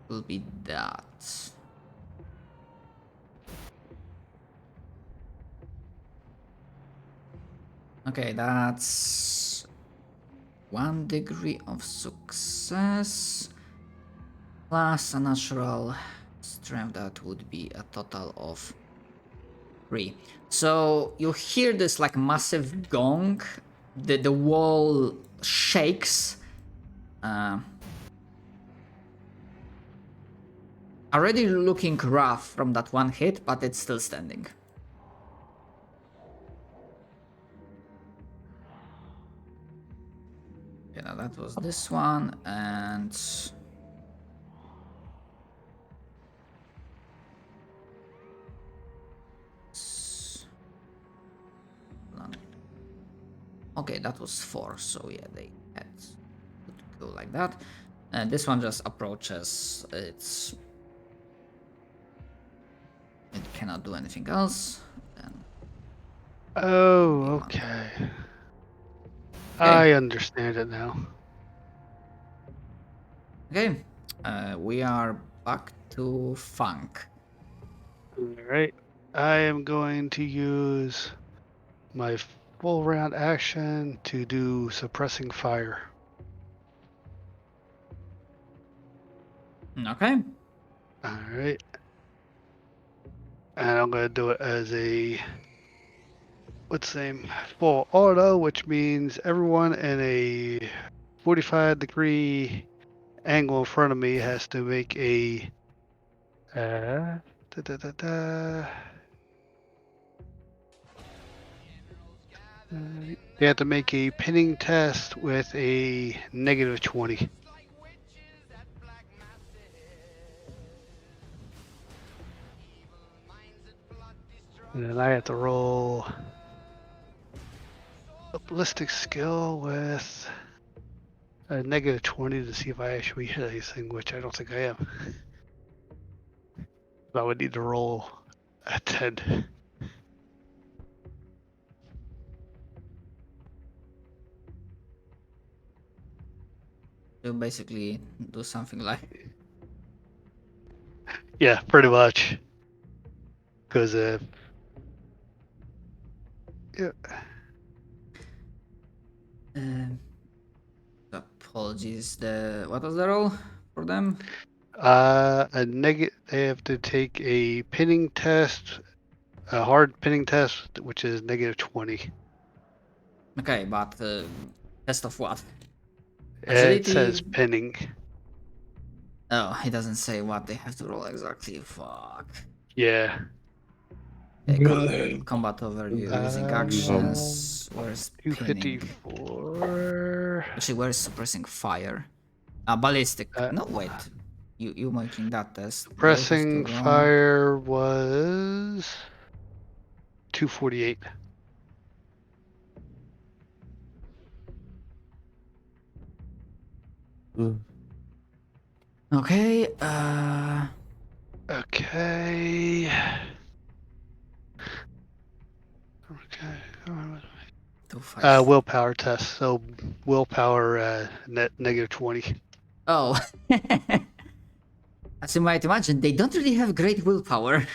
will be that. Okay, that's 1 degree of success plus a natural strength. That would be a total of 3. So you hear this like massive gong. The wall shakes. Already looking rough from that one hit, but it's still standing. Yeah, that was this one, and okay, that was 4. So yeah, they had to go like that. And this one just approaches. It cannot do anything else. Then Oh, okay. I understand it now. Okay, we are back to Funk. Alright. I am going to use my full round action to do suppressing fire. Okay. Alright. And I'm going to do it as a, what's the name? Full auto, which means everyone in a 45-degree angle in front of me has to make a they have to make a pinning test with a -20. And then I have to roll a ballistic skill with a -20 to see if I actually hit anything, which I don't think I am. So I would need to roll a 10. You basically do something like. Yeah, pretty much. Because yeah. Apologies. What was the roll for them? They have to take a pinning test, a hard pinning test, which is -20. Okay, but test of what? It says Agility. pinning. Oh, it doesn't say what they have to roll exactly. Fuck. Yeah. Okay, combat overview using actions. Where's pinning? 254. Actually, where's suppressing fire? Ballistic. No, wait. You making that test? They have to Pressing roll. fire was 248. Okay. Okay. Willpower test. So willpower net -20. Oh. As you might imagine, they don't really have great willpower.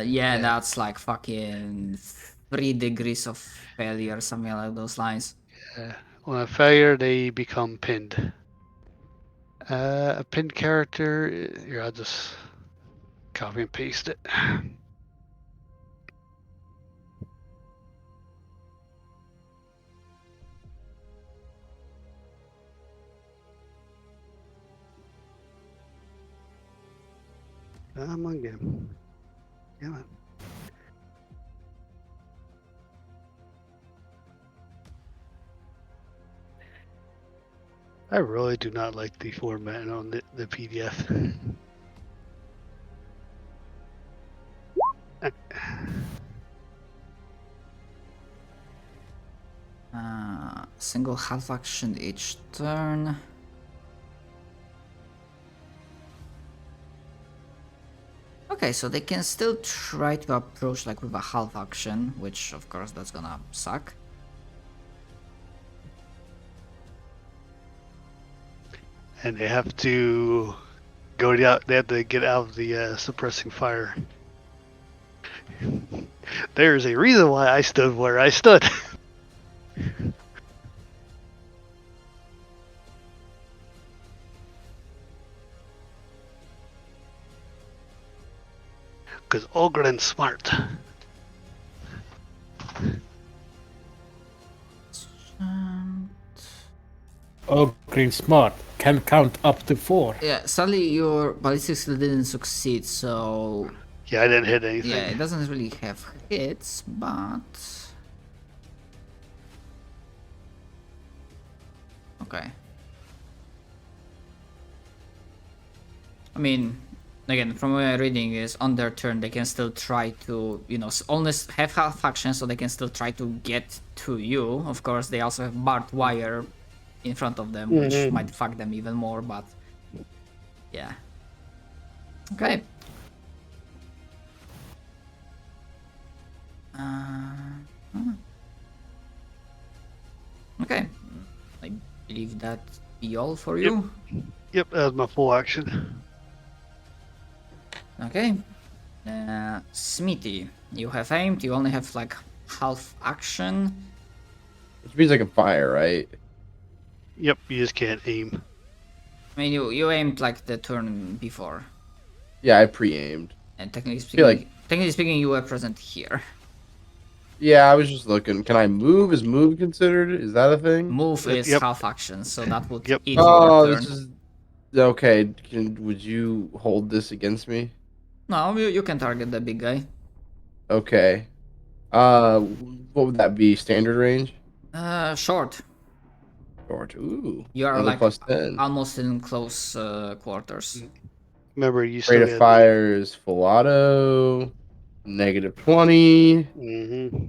Yeah, that's like fucking 3 degrees of failure, something like those lines. Yeah. On a failure, they become pinned. A pinned character. Here, I'll just copy and paste it. Come on, game. Come on. I really do not like the format on the PDF. Single half action each turn. Okay, so they can still try to approach like with a half action, which of course that's gonna suck. and they have to go out. They have to get out of the suppressing fire. There's a reason why I stood where I stood. Because Ogren's smart. Oh, green smart. Can count up to 4. Yeah, sadly your ballistics didn't succeed, so Yeah, I didn't hit anything. yeah, it doesn't really have hits, but okay. I mean, again, from what I'm reading is on their turn they can still try to, you know, only have half action, so they can still try to get to you. Of course, they also have barbed wire in front of them, which might fuck them even more, but yeah. Okay. Okay. I believe that be all for you. Yep, that was my full action. Okay. Smithy, you have aimed, you only have like half action. Which means I can fire, right? Yep, you just can't aim. I mean, you aimed like the turn before, Yeah, I pre-aimed. and technically feel speaking, you were present here. Yeah, I was just looking. Can I move? Is move considered? Is that a thing? Move is Yep. half action, so that would Yep. eat Oh, your turn. this is okay. Would you hold this against me? No, you can target the big guy. Okay. What would that be? Standard range? Short. Short. Ooh. You are another like plus 10. almost in close quarters. Remember, you Rate still of fire is full auto. Negative 20. Mm-hmm.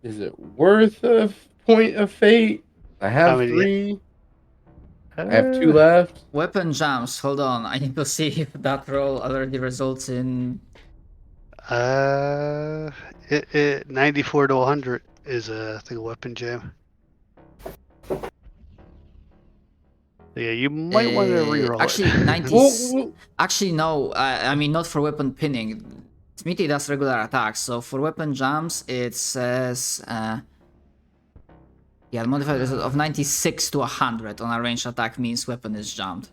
Is it worth a point of fate? I have many? 3. I have 2 left. Weapon jumps. Hold on, I need to see if that roll already results in. It 94 to 100 is I think a weapon jam. Yeah, you might want to reroll Actually, it. 90. Well, Actually, no. I mean, not for weapon pinning. Smithy does regular attacks, so for weapon jumps, it says. Yeah, the modifier result of 96 to 100 on a ranged attack means weapon is jumped.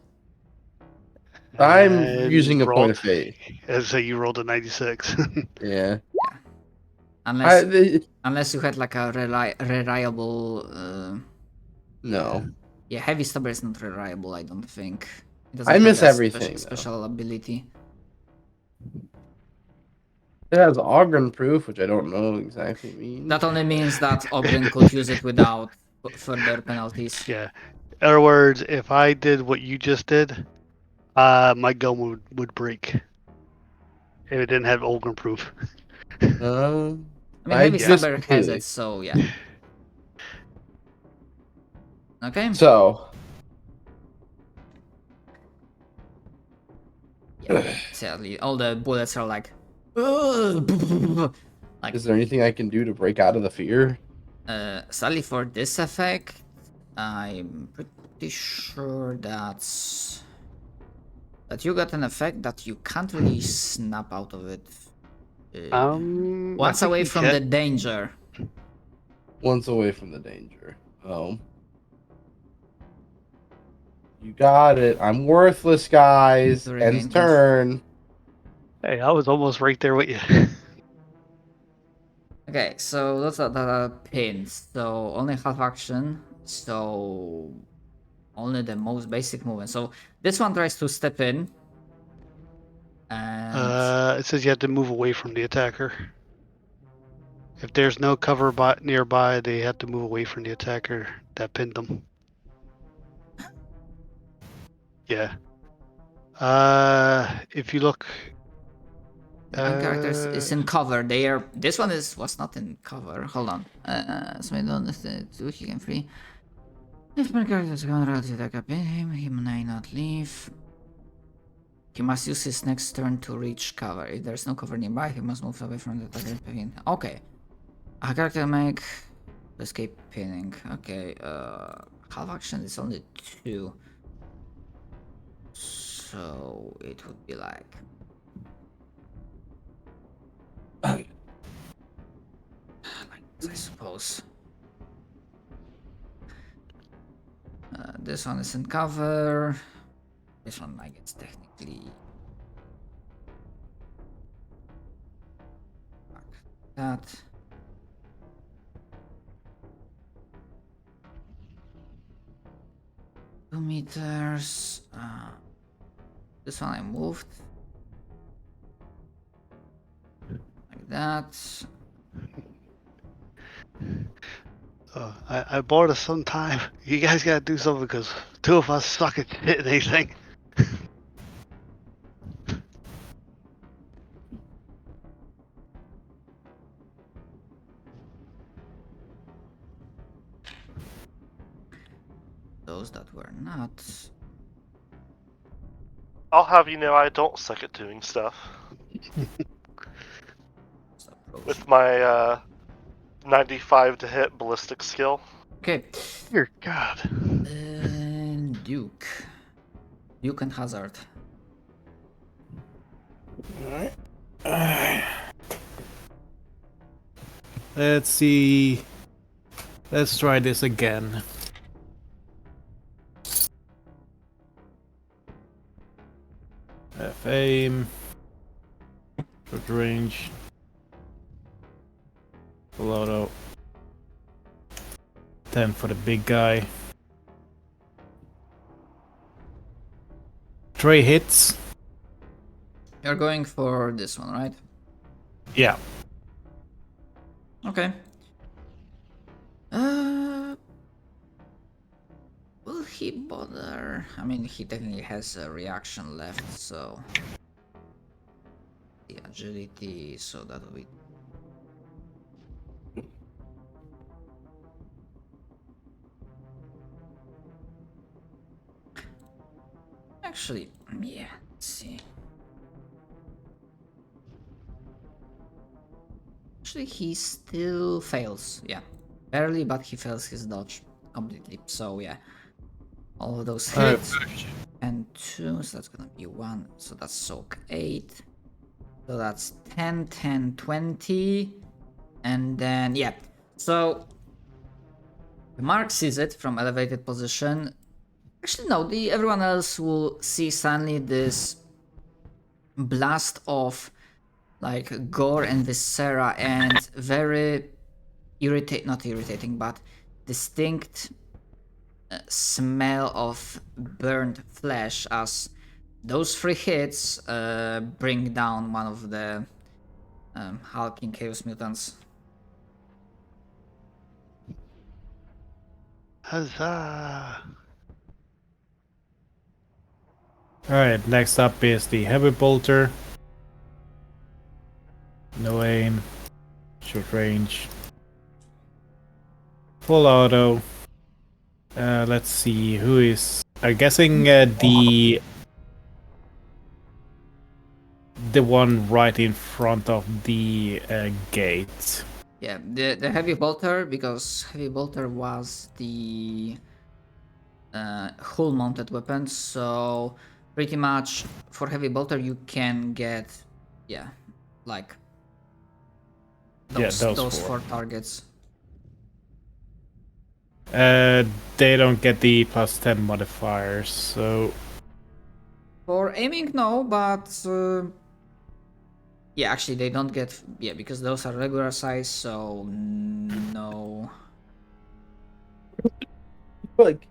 I'm And using a point rolled- of fate. As say you rolled a 96. Yeah. Unless you had like a reliable. No. Yeah, heavy stabber is not reliable. I don't think. It doesn't I have miss that everything, Special ability. It has Ogren proof, which I don't know exactly means. That only means that Ogren could use it without further penalties. Yeah. In other words, if I did what you just did, my gun would break. If it didn't have Olgren proof. I mean, heavy guess stabber has completely. it, so yeah. Okay. So. Yeah, sadly, all the bullets are like. Like, Is there anything I can do to break out of the fear? sadly for this effect, I'm pretty sure that you got an effect that you can't really snap out of it. Once away from the danger. Once away from the danger. Oh. You got it. I'm worthless, guys. End's turn. Hey, I was almost right there with you. Okay, so those are the pins. So only half action. So only the most basic movement. So this one tries to step in. And It says you have to move away from the attacker. If there's no cover nearby, they have to move away from the attacker that pinned them. Yeah. If you look. one character is in cover. This one was not in cover. Hold on. So I don't understand. He can free. If my character is going to attack up him, he may not leave. He must use his next turn to reach cover. If there's no cover nearby, he must move away from the attacker. Okay. A character make Escape pinning. Okay, half action is only 2. So it would be like this, I suppose. This one is in cover. This one, I guess, technically. Like that. 2 meters. This one I moved. Like that. I bought us some time. You guys gotta do something because 2 of us suck at hitting anything. Those that were not. I'll have you know I don't suck at doing stuff. With my 95 to hit ballistic skill. Okay. Dear God. And Duke. Duke and Hazard. Alright. Let's see. Let's try this again. Aim. Short range. Full auto. 10 for the big guy. 3 hits. You're going for this one, right? Yeah. Okay. Will he bother? I mean, he technically has a reaction left, so the agility, so that will be. Actually, yeah, let's see. Actually, he still fails, yeah. Barely, but he fails his dodge completely, so yeah. All of those hits. And 2, so that's gonna be 1, so that's soak 8. So that's 10, 10, 20. And then, yeah. So, Mark sees it from elevated position. Actually, no, everyone else will see suddenly this blast of like gore and viscera and very not irritating, but distinct smell of burnt flesh as those 3 hits bring down one of the hulking chaos mutants. Huzzah! Alright, next up is the heavy bolter. No aim. Short range. Full auto. Let's see who is. I'm guessing the one right in front of the gate. Yeah, the heavy bolter, because heavy bolter was the hull mounted weapon, so pretty much for heavy bolter you can get, yeah, like those 4 targets. They don't get the +10 modifiers, so For aiming, no, but yeah, actually they don't get, yeah, because those are regular size, so no. Like,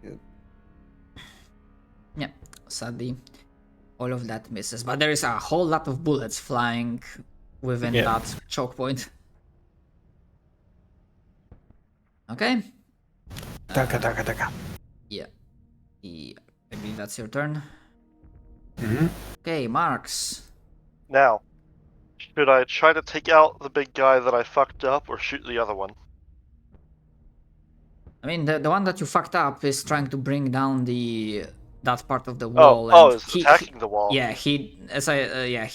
Yeah, sadly, all of that misses, but there is a whole lot of bullets flying within that choke point. Okay. Taka. Yeah. I believe that's your turn. Mm-hmm. Okay, Marks. Now, should I try to take out the big guy that I fucked up or shoot the other one? I mean, the one that you fucked up is trying to bring down that part of the wall. It's attacking the wall. Yeah, he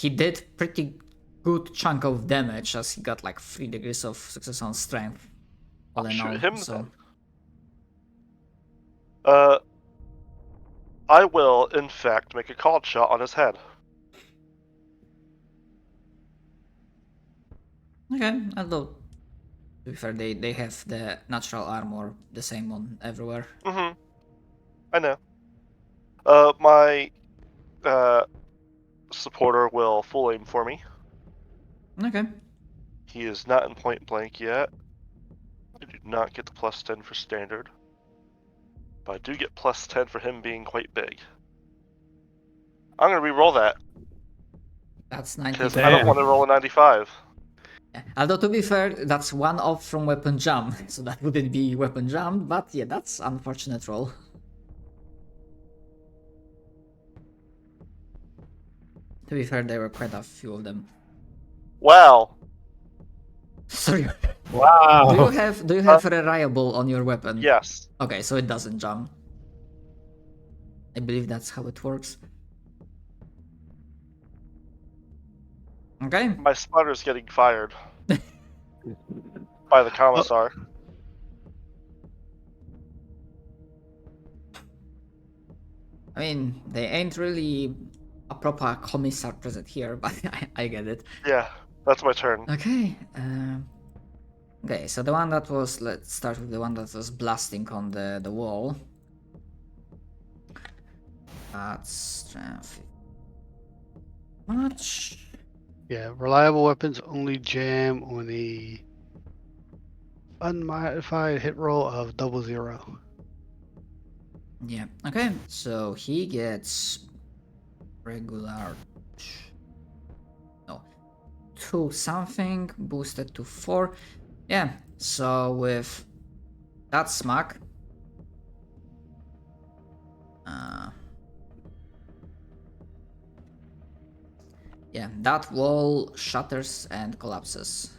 did pretty good chunk of damage as he got like 3 degrees of success on strength. all in shoot all. him So then. I will, in fact, make a called shot on his head. okay, although to be fair, they have the natural armor, the same one everywhere. Mm-hmm. I know. My supporter will full aim for me. Okay. He is not in point blank yet. I do not get the +10 for standard. But I do get +10 for him being quite big. I'm gonna re-roll that, That's because 95. I don't Damn. want to roll a 95. Yeah. Although to be fair, that's one off from weapon jump, so that wouldn't be weapon jump, but yeah, that's unfortunate roll. To be fair, there were quite a few of them. Wow. Sorry. Wow. Do you have reliable on your weapon? Yes. Okay, so it doesn't jump. I believe that's how it works. Okay. My spotter's getting fired. By the commissar. I mean, they ain't really a proper commissar present here, but I get it. Yeah, that's my turn. Okay. Okay, so the one that was, let's start with the one that was blasting on the wall. That's strength. Much. Yeah, reliable weapons only jam on the unmodified hit roll of 00. Yeah. Okay, so he gets regular. No, 2 something boosted to 4. Yeah. So with that smack. Yeah, that wall shatters and collapses.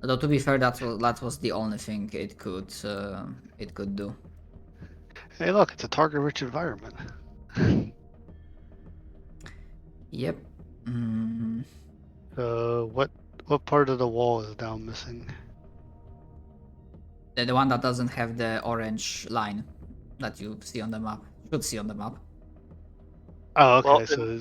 Although to be fair, that was the only thing it could do. Hey, look, it's a target-rich environment. Yep. Mm, What part of the wall is now missing? the one that doesn't have the orange line that you see on the map. Should see on the map. Oh, okay. Well, So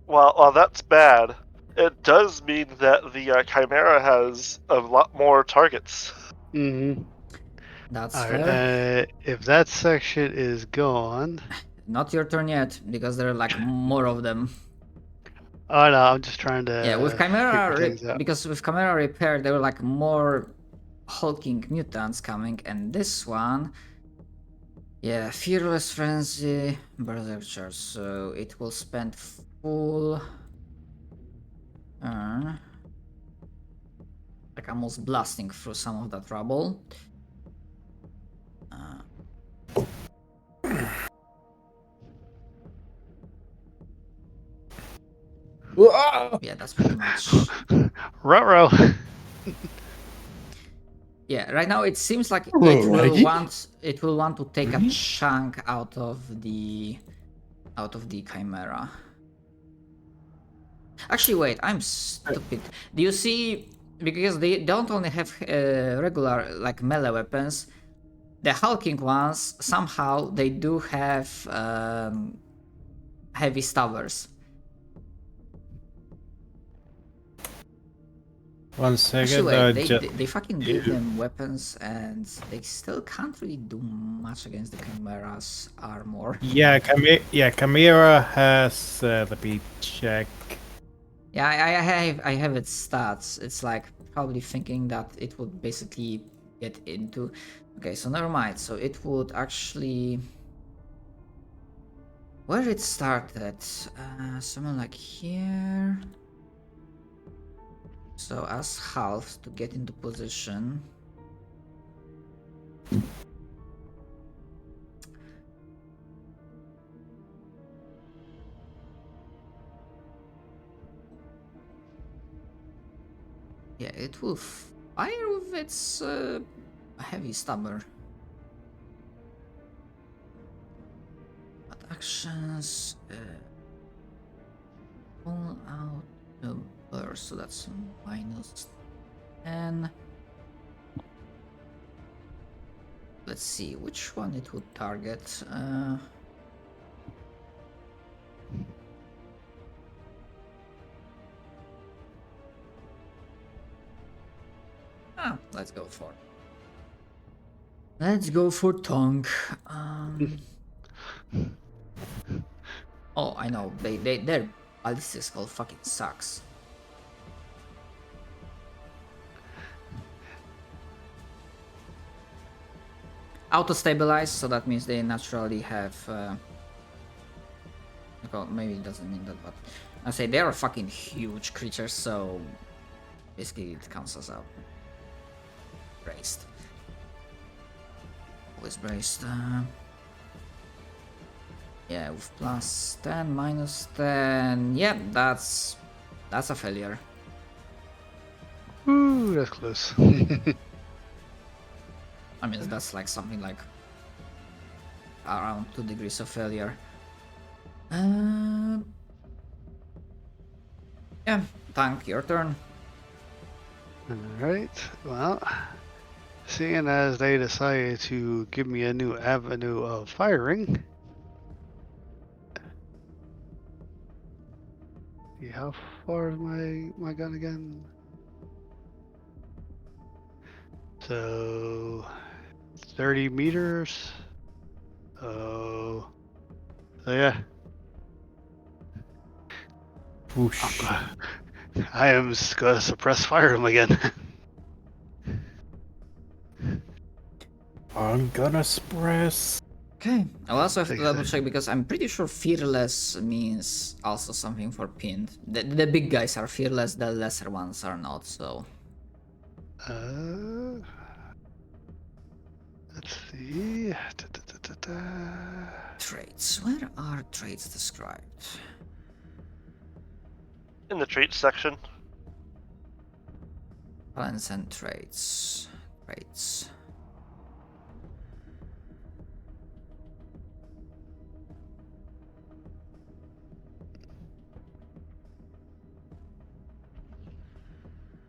While that's bad, it does mean that the Chimera has a lot more targets. mhm. That's All fair. right. If that section is gone, Not your turn yet, because there are like more of them. oh no, I'm just trying to Yeah, with figure Chimera, things out. because with Chimera Repair, there were like more hulking mutants coming, and this one, yeah, Fearless Frenzy, Berserk Charge, so it will spend full turn, like almost blasting through some of that rubble. Yeah, that's pretty much. Ruh-roh. Yeah, right now it seems like it will want to take a chunk out of the Chimera. Actually, wait, I'm stupid. Do you see? Because they don't only have regular like melee weapons, the hulking ones somehow they do have heavy stabbers. One second. Actually, wait, they fucking gave them weapons and they still can't really do much against the Chimera's armor. Yeah, Chimera has. Let me check. Yeah, I have its stats. It's like probably thinking that it would basically get into. Okay, so never mind. So it would actually. Where it started? Somewhere like here. So as half to get into position. Yeah, it will fire with its heavy stabber. But actions. Pull out the burst. course, so that's -10. Let's see which one it would target. Let's go for. Let's go for tongue. Oh, I know. Their ballistic skull fucking sucks. Auto-stabilize, so that means they naturally have... well, maybe it doesn't mean that, but... I say they are fucking huge creatures, so... Basically it cancels out. Braced. Always braced. Yeah, with +10, -10... Yeah, that's a failure. Ooh, that's close. I mean, that's like something like around 2 degrees of failure. Yeah, tank, your turn. Alright, well, seeing as they decided to give me a new avenue of firing. See, how far is my gun again? So 30 meters. So yeah. Whoosh. I am just gonna suppress fire him again. I'm gonna suppress. Okay, I'll also have to Take double that. check because I'm pretty sure fearless means also something for pinned. The big guys are fearless, the lesser ones are not, so. Let's see. Traits. Where are traits described? In the traits section. Talents and traits. Traits.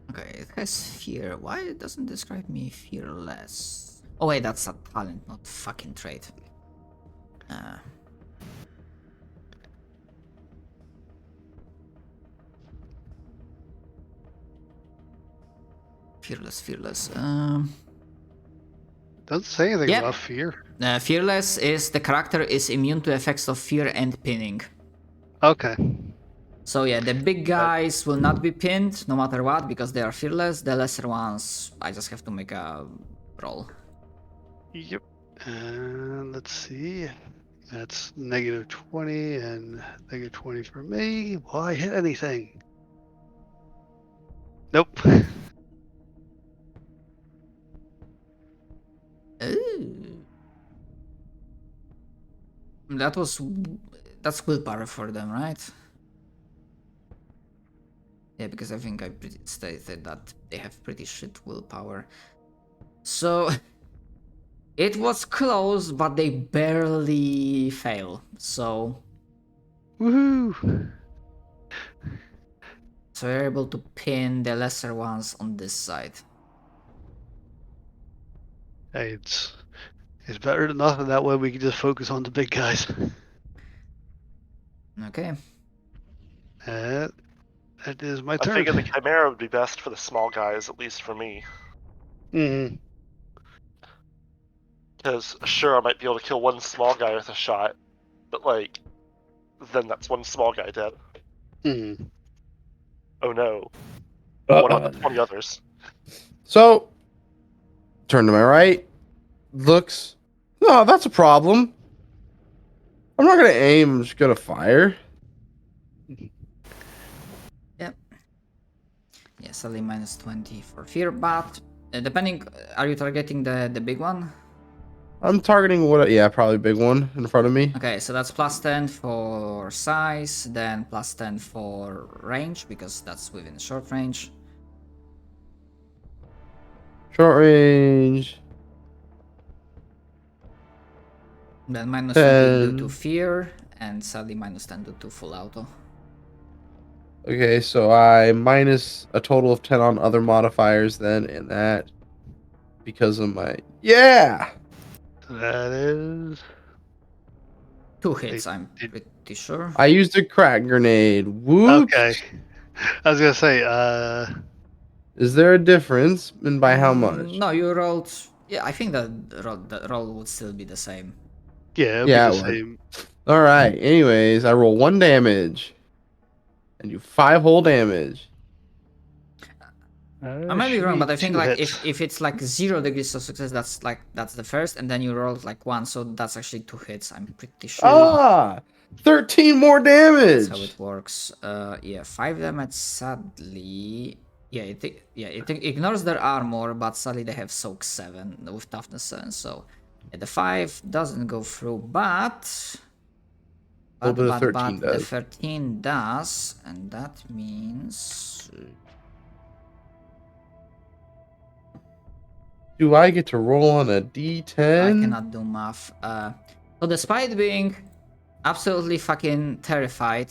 Okay, it has fear. Why it doesn't describe me fearless? Oh wait, that's a talent, not fucking trait. Fearless. Doesn't say anything Yep. about fear. Fearless is the character is immune to effects of fear and pinning. Okay. So yeah, the big guys will not be pinned no matter what because they are fearless. The lesser ones, I just have to make a roll. Yep. And let's see. That's -20 and -20 for me. Will I hit anything? Nope. Ooh. That's willpower for them, right? Yeah, because I think I stated that they have pretty shit willpower. So it was close, but they barely fail. So Woohoo! you're able to pin the lesser ones on this side. Hey, it's better than nothing. That way we can just focus on the big guys. Okay. That is my I turn. figured the Chimera would be best for the small guys, at least for me. Mm-hmm. Because, sure, I might be able to kill one small guy with a shot, but, like, then that's one small guy dead. Mm-hmm. Oh no. What about the 20 others? So, turn to my right. Looks. No, that's a problem. I'm not gonna aim. I'm just gonna fire. Yep. Yeah, sadly -20 for fear, but depending, are you targeting the big one? I'm targeting what? Yeah, probably big one in front of me. Okay, so that's +10 for size, then +10 for range because that's within short range. Short range. Then -20 due to 10. fear, and sadly -10 due to full auto. Okay, so I minus a total of 10 on other modifiers then, and that because of my yeah. That is 2 hits, Wait, I'm did- pretty sure. I used a crack grenade. Whoop. okay. I was gonna say, Is there a difference, and by how much? No, you rolled. Yeah, I think the roll would still be the same. yeah, it'll Yeah, be it the would. same. All right. Anyways, I roll 1 damage, and do 5 whole damage. I might be wrong, but I think Two like hits. if it's like 0 degrees of success, that's the first, and then you rolled like 1, so that's actually 2 hits. I'm pretty sure. Ah, 13 more That's damage. how it works. Yeah, 5 damage. Sadly, yeah, it ignores their armor, but sadly they have soak 7 with toughness 7. So yeah, the 5 doesn't go through, but A little bit of 13 the does. 13 does, and that means Do I get to roll on a D10? I cannot do math. So despite being absolutely fucking terrified,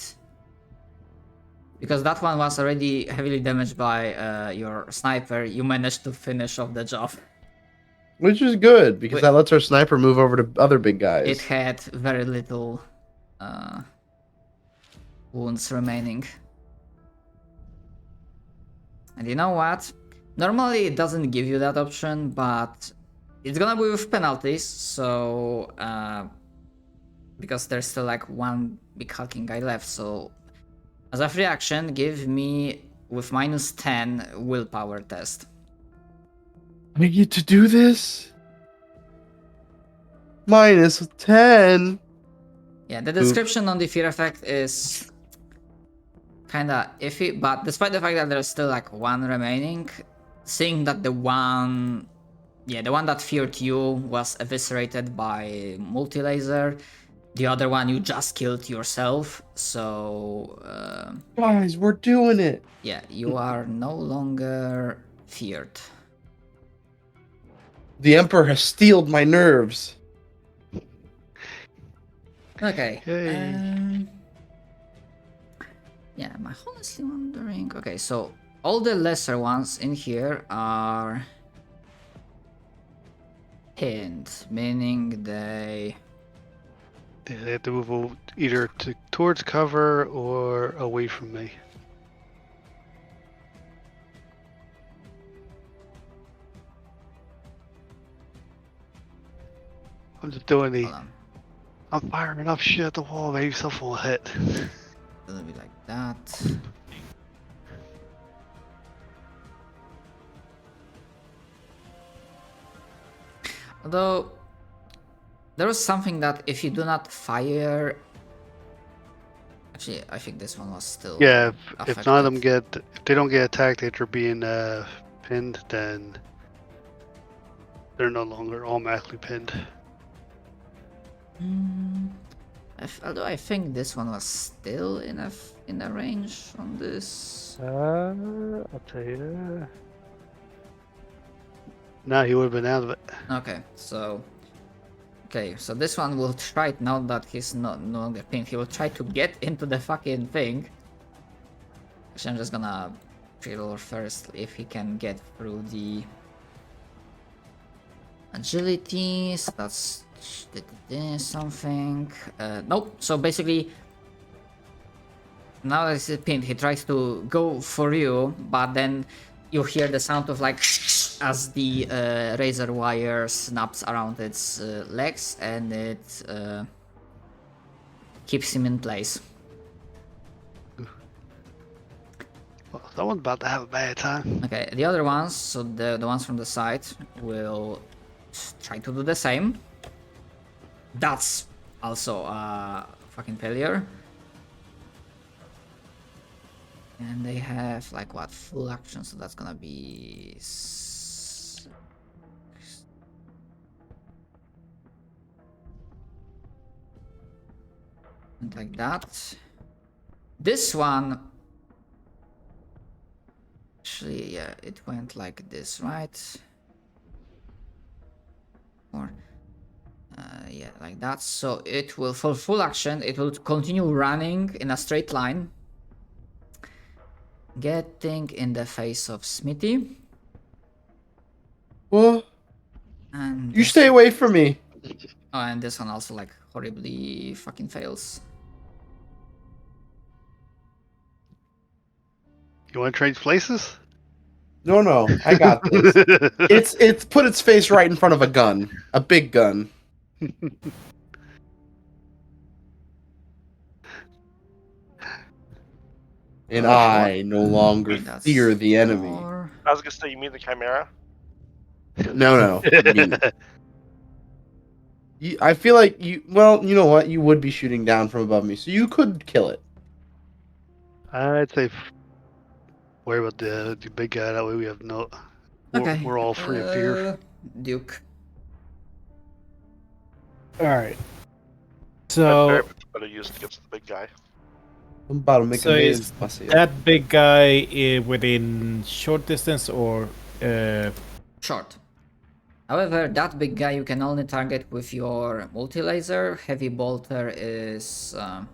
because that one was already heavily damaged by your sniper, you managed to finish off the job. Which is good because Wait. that lets our sniper move over to other big guys. It had very little wounds remaining. And you know what? Normally it doesn't give you that option, but it's gonna be with penalties, so because there's still like one big hulking guy left, so as a free action, give me with minus 10 willpower test. I get to do this? Minus 10? Yeah, the description on the fear effect is kinda iffy, but despite the fact that there's still like one remaining, seeing that the one that feared you was eviscerated by multi-laser, the other one you just killed yourself, so Guys, we're doing it. yeah, you are no longer feared. The Emperor has steeled my nerves. Okay. Yay. Yeah, I'm honestly wondering. Okay, so all the lesser ones in here are pinned, meaning they They have to move either towards cover or away from me. I'm just doing the. hold on, I'm firing enough shit at the wall, maybe something will hit. it'll be like that. Although there was something that if you do not fire, actually, I think this one was still Yeah, if none of them affected. if they don't get attacked after being pinned, then they're no longer automatically pinned. Although I think this one was still in a range on this. I'll tell you. No, he would have been out of it. Okay, so this one will try, now that he's no longer pinned, he will try to get into the fucking thing. Actually, I'm just gonna pre-roll first if he can get through the agility. So that's something. Nope. So basically, now that he's pinned, he tries to go for you, but then you hear the sound of like as the razor wire snaps around its legs, and it keeps him in place. Well, someone's about to have a bad time. Okay, the other ones, so the ones from the side, will try to do the same. That's also a fucking failure. And they have like what, full action, so that's gonna be and like that. This one, actually, yeah, it went like this, right? Or yeah, like that. So it will, for full action, it will continue running in a straight line. Getting in the face of Smithy. Well, And you this- stay away from me. Oh, and this one also like horribly fucking fails. You want to trade places? No, I got this. It's put its face right in front of a gun, a big gun. And I no longer That's fear the enemy. 4. I was gonna say, you mean the Chimera? No, me. I feel like you. Well, you know what? You would be shooting down from above me, so you could kill it. I'd say worry about the big guy. That way we have no. Okay. We're all free of fear. Duke. All right. I'm very So much better used against the big guy. I'm about to make So a is man's pussy. that big guy within short distance or Short. However, that big guy you can only target with your multi-laser. Heavy bolter is... God,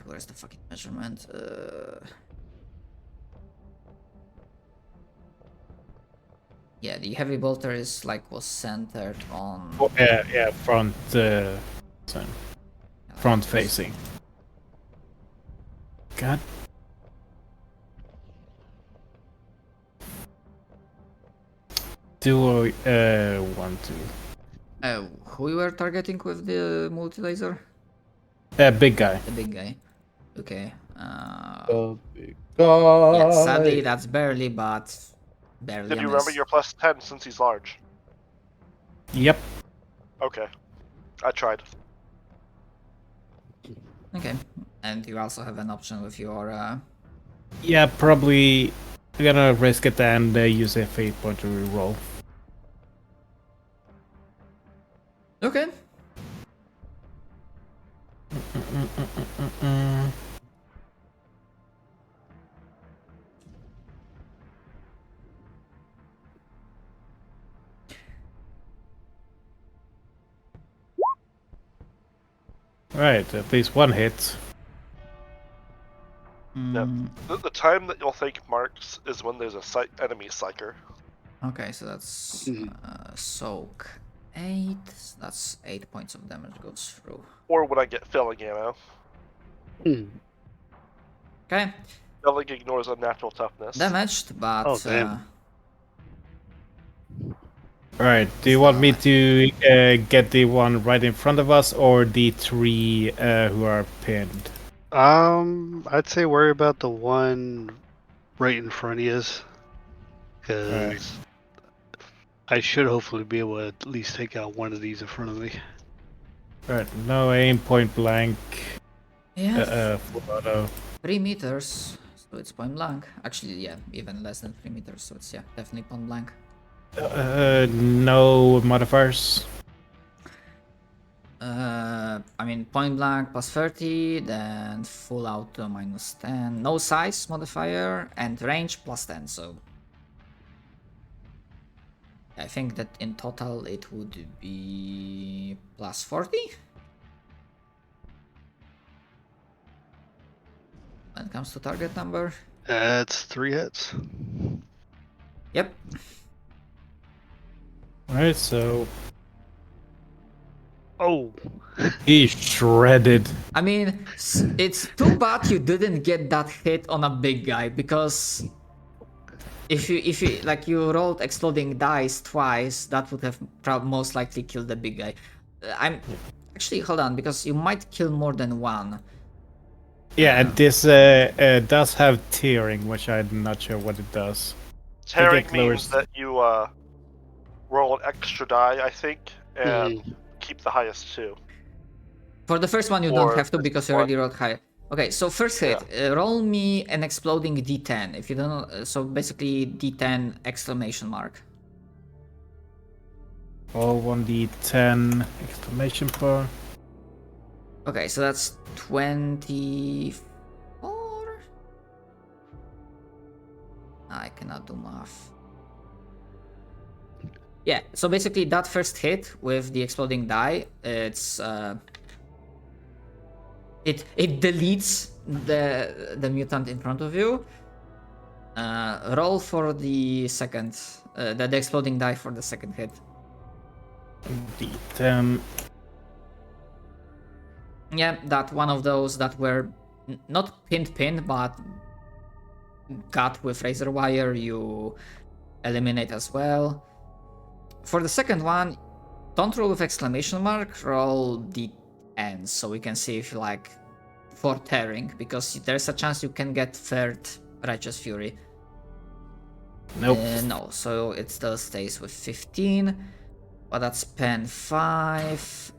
where's the fucking measurement? Yeah, the heavy bolter is like was centered on... front front facing? God. Do I want to? Who you were targeting with the multi-laser? Big guy. The big guy. Okay. The big guy. Yeah, sadly that's barely, but barely Did a you miss. remember your plus 10 since he's large? Yep. Okay. I tried. Okay. And you also have an option with your... Yeah, probably gonna risk it and use a fate point to reroll. Okay. Right, at least one hit. Mm, The time that you'll think marks is when there's a enemy psyker. okay, so that's soak 8. That's 8 points of damage goes through. Or when I get filling ammo. Okay. Filling ignores unnatural toughness. Damaged, but... Oh, damn. Right, do you want me to get the one right in front of us or the 3 who are pinned? I'd say worry about the one right in front of you, because Alright. I should hopefully be able to at least take out one of these in front of me. Right, no aim, point blank, Yeah, full auto. 3 meters. So it's point blank. Actually, yeah, even less than 3 meters. So it's, yeah, definitely point blank. No modifiers. I mean, point blank plus 30, then full auto minus 10. No size modifier, and range plus 10, so... I think that in total it would be plus 40? When it comes to target number. That's 3 hits. Yep. Alright, so Oh, he's shredded. I mean, it's too bad you didn't get that hit on a big guy, because if you like you rolled exploding dice twice, that would have most likely killed the big guy. I'm actually, hold on, because you might kill more than one. Yeah, and this does have tearing, which I'm not sure what it does. Tearing get means lowers- that you roll an extra die, I think, and keep the highest 2. For the first one, you Or don't have to this because you one. already rolled higher. Okay, so first hit, roll me an exploding D10. If you don't know, so basically D10 exclamation mark. All 1d10 exclamation point. Okay, so that's 24. I cannot do math. Yeah, so basically that first hit with the exploding die, it's it deletes the mutant in front of you. Roll for the second, the exploding die for the second hit. Indeed. Yeah, that one of those that were not pinned, but got with razor wire, you eliminate as well. For the second one, don't roll with exclamation mark, roll d10, so we can see if you like for tearing, because there's a chance you can get third Righteous Fury. Nope. No, so it still stays with 15, but that's pen 5.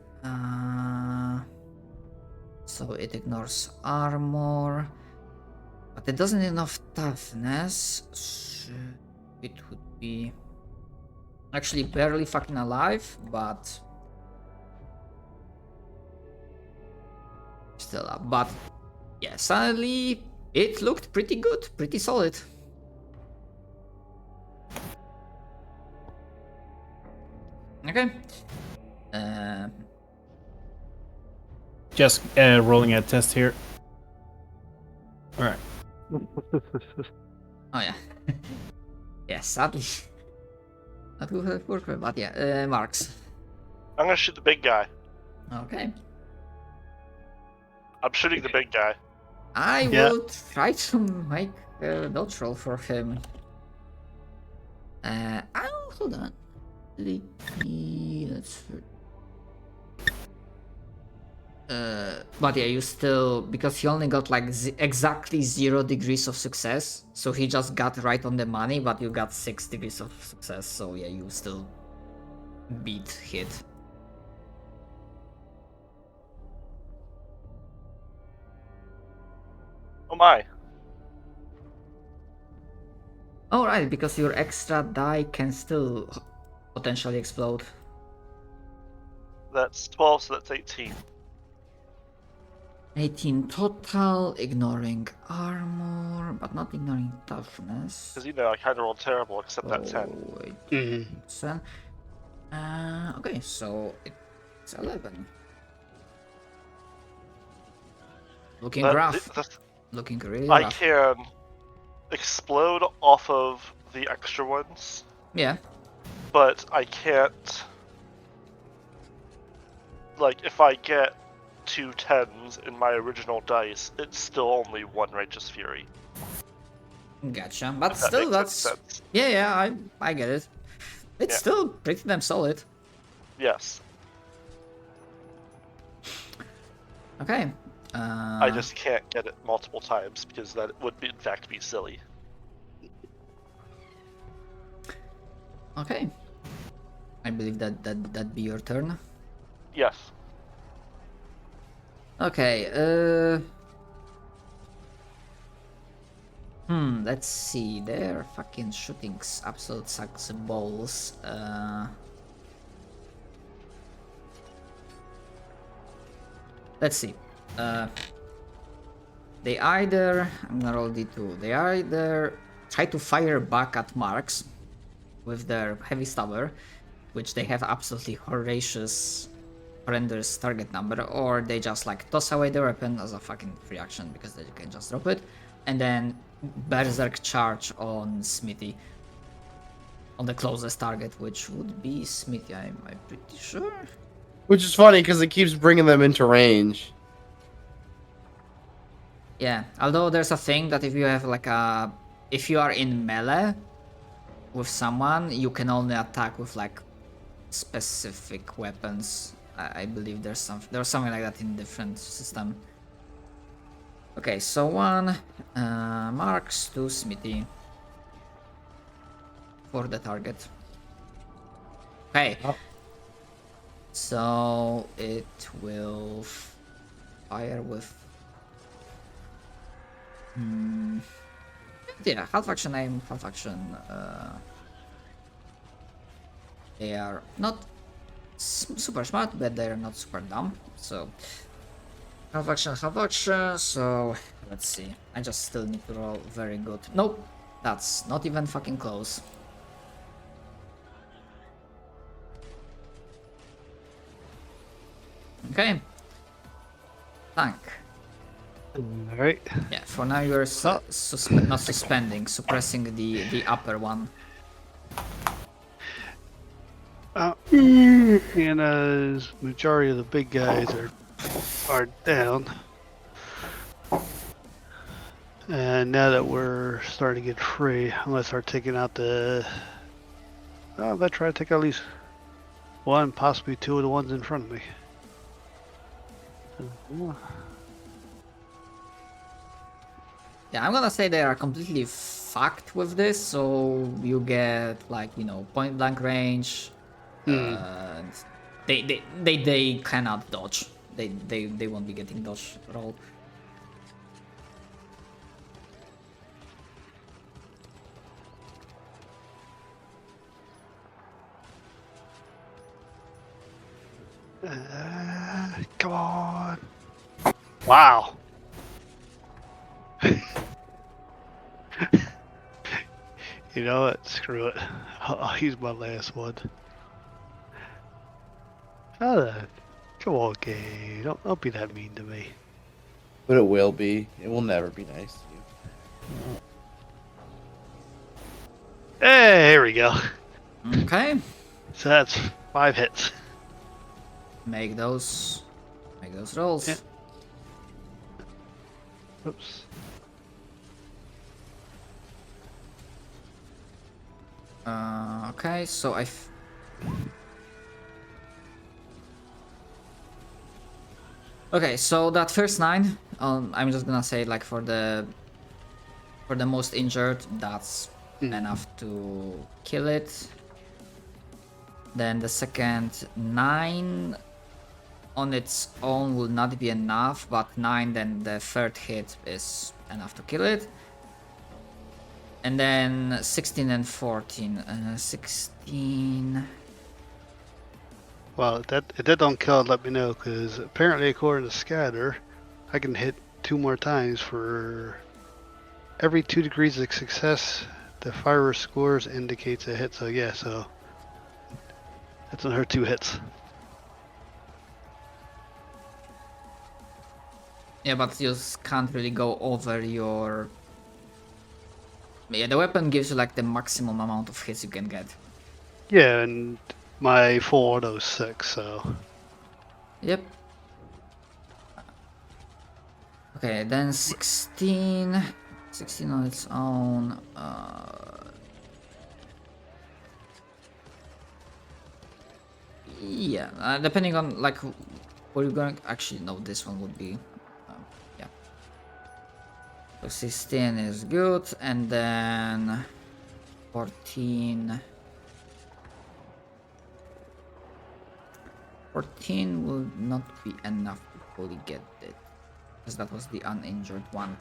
So it ignores armor, but it doesn't enough toughness. So it would be actually barely fucking alive, but still up. But yeah, suddenly it looked pretty good, pretty solid. Okay. Just rolling a test here. Alright. Oh yeah. Yeah, sadly. That would have worked, but yeah, marks. I'm gonna shoot the big guy. Okay. I'm shooting the big guy. I Yeah. will try to make a dodge roll for him. Hold on. Let's. But yeah, you still, because he only got like exactly 0 degrees of success, so he just got right on the money, but you got 6 degrees of success, so yeah, you still beat hit. Oh my. Oh right, because your extra die can still potentially explode. That's 12, so that's 18. 18 total, ignoring armor, but not ignoring toughness. Because, you know, I kind of rolled terrible, except that 10. Wait, Mm-hmm. 10. Okay, so it's 11. Looking But rough. Looking really I rough. can explode off of the extra ones, Yeah. but I can't. Like, if I get 2 10s in my original dice, it's still only 1 Righteous Fury. Gotcha. But If that still, makes that's sense. yeah. I get it. It's Yeah. still pretty damn solid. Yes. Okay. I just can't get it multiple times because that would be, in fact, be silly. Okay. I believe that'd be your turn. Yes. Okay. Let's see. Their fucking shootings absolute sucks balls. Let's see. They either, I'm gonna roll d2. They either try to fire back at marks with their heavy stabber, which they have absolutely horrendous target number, or they just like toss away the weapon as a fucking free action because they can just drop it, and then berserk charge on Smithy, on the closest target, which would be Smithy. I'm pretty sure. Which is funny because it keeps bringing them into range. Yeah, although there's a thing that if you have like if you are in melee with someone, you can only attack with like specific weapons. I believe there's something like that in different system. Okay, so 1 marks to Smithy for the target. Okay. Oh. So it will fire with yeah, half action aim, half action. They are not super smart, but they are not super dumb. So half action. So let's see. I just still need to roll very good. Nope, that's not even fucking close. Okay. Tank. All right. Yeah, for now you're not suspending, suppressing the upper one. And as majority of the big guys are down, and now that we're starting to get free, I'm gonna start taking out the. I'm gonna try to take out at least one, possibly two of the ones in front of me. Yeah, I'm gonna say they are completely fucked with this, so you get like, you know, point blank range. And they cannot dodge. They won't be getting dodge roll. Come on! Wow. You know what? Screw it. I'll use my last one. Come on, game. Don't be that mean to me. But it will be. It will never be nice to you. Hey, here we go. Okay, So that's 5 hits. make those rolls. Yeah. Oops. Okay, so Okay, so that first 9, I'm just gonna say like for the most injured, that's enough to kill it. Then the second 9 on its own will not be enough, but 9, then the third hit is enough to kill it. And then 16 and 14. 16. Well, if that don't kill, let me know, because apparently, according to Scatter, I can hit 2 more times for every 2 degrees of success. The firer scores indicates a hit. So yeah, so that's on her 2 hits. Yeah, but you can't really go over your... Yeah, the weapon gives you like the maximum amount of hits you can get. Yeah, and my full auto is 6, so. Yep. Okay, then 16. 16 on its own. Yeah, depending on like where you're going. Actually, no, this one would be. Yeah. So 16 is good, and then 14. 14 will not be enough to fully get it, because that was the uninjured one.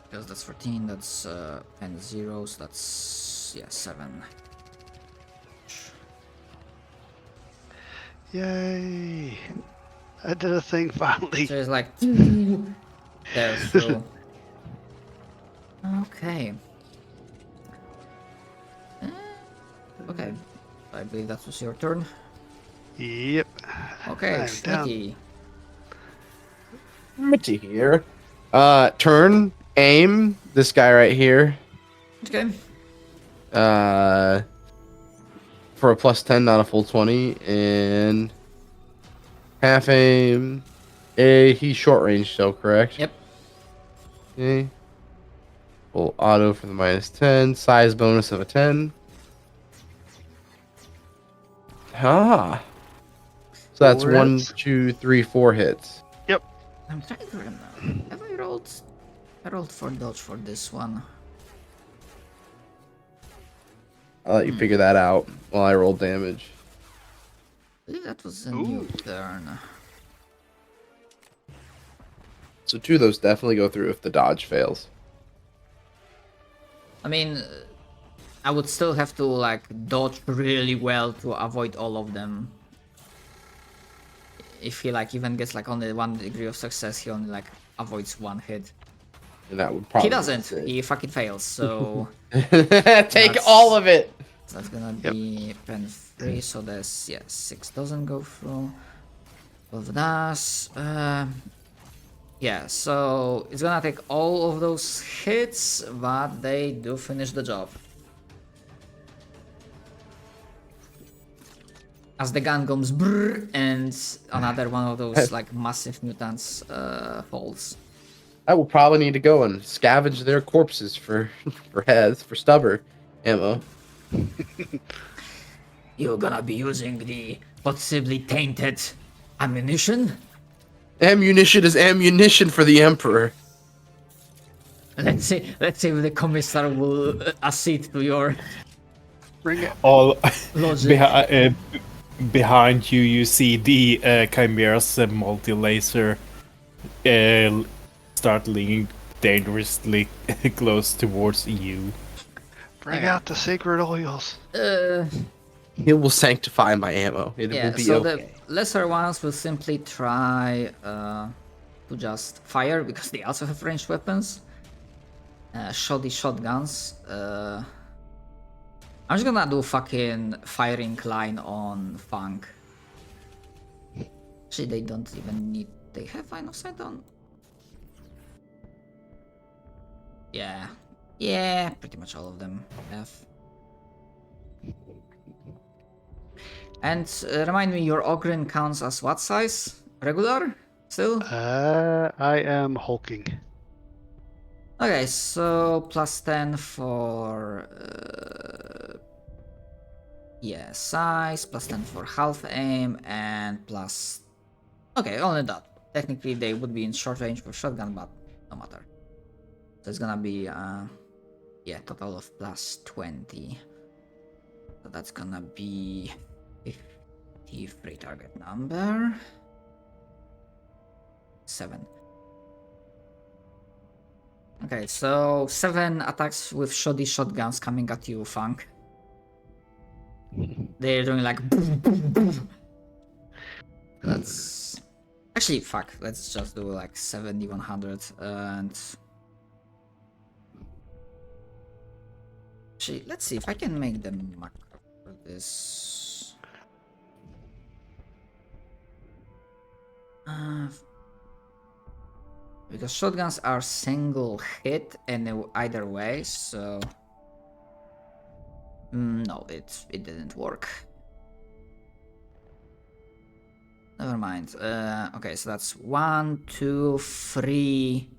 Because that's 14, that's 10 zeros, that's, yeah, 7. Yay! I did a thing finally. So it's like, there through. Okay. Okay, I believe that was your turn. Yep. Okay, I'm down. Schmitty. Mitty here. Turn, aim, this guy right here. Okay. For a plus 10, not a full 20, and half aim. He's short range still, correct? Yep. Okay. Full auto for the minus 10, size bonus of a 10. Ah. So that's 4 1, hits. 2, 3, 4 hits. Yep. I'm trying to remember. Have I rolled? I rolled for dodge for this one. I'll let you figure that out while I roll damage. I believe that was a new turn. So 2 of those definitely go through if the dodge fails. I mean, I would still have to like dodge really well to avoid all of them. If he like even gets like only 1 degree of success, he only like avoids 1 hit. And that would probably He doesn't. be He fucking fails. So Take all of it. that's gonna be pen 3. So there's 6 doesn't go through. 12 does. Yeah, so it's gonna take all of those hits, but they do finish the job. As the gun goes brrr, and another one of those like massive mutants falls. I will probably need to go and scavenge their corpses for heads, for stubber ammo. You're gonna be using the possibly tainted ammunition? Ammunition is ammunition for the Emperor. Let's see if the commissar will accede to your Bring it. All logic. behind you, you see the Chimera's multi-laser start leaning dangerously close towards you. Bring out the sacred oils. It will sanctify my ammo. It Yeah, will be so okay. the lesser ones will simply try to just fire because they also have ranged weapons. Shoddy shotguns. I'm just gonna do fucking firing line on Funk. Actually, they don't even need. They have line of sight on. Yeah, pretty much all of them have. And remind me, your Ogren counts as what size? Regular? Still? I am hulking. Okay, so plus 10 for size, plus 10 for half aim, and plus okay, only that. Technically they would be in short range for shotgun, but no matter. So it's gonna be total of plus 20. So that's gonna be 53 target number. 7. Okay, so 7 attacks with shoddy shotguns coming at you, Funk. They're doing like boom, boom, boom. That's actually fuck. Let's just do like 7100 and actually let's see if I can make them macro for this. Because shotguns are single hit and either way, so no, it didn't work. Never mind. Okay, so that's 1, 2, 3,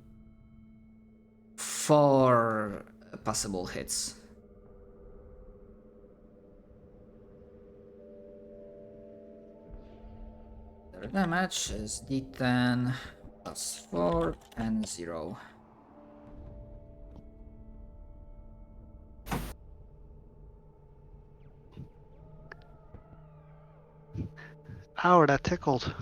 4 possible hits. Their damage is D10 plus 4 and 0. Ow, that tickled.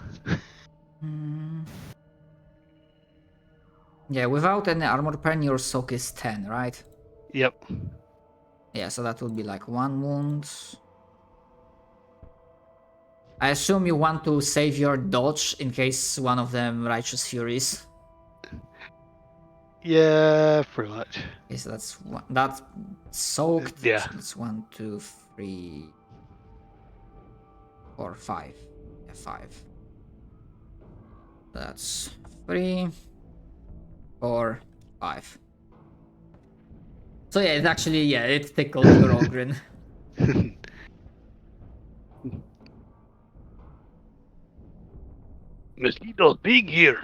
Yeah, without any armor pen, your soak is 10, right? Yep. Yeah, so that would be like 1 wound. I assume you want to save your dodge in case one of them Righteous Furies. Yeah, pretty much. Okay, so that's one, that's soaked. Yeah. So that's 1, 2, 3, 4, 5. Yeah, 5. That's 3, 4, 5. So yeah, it actually it tickled your Ogren. Mosquitoes big here.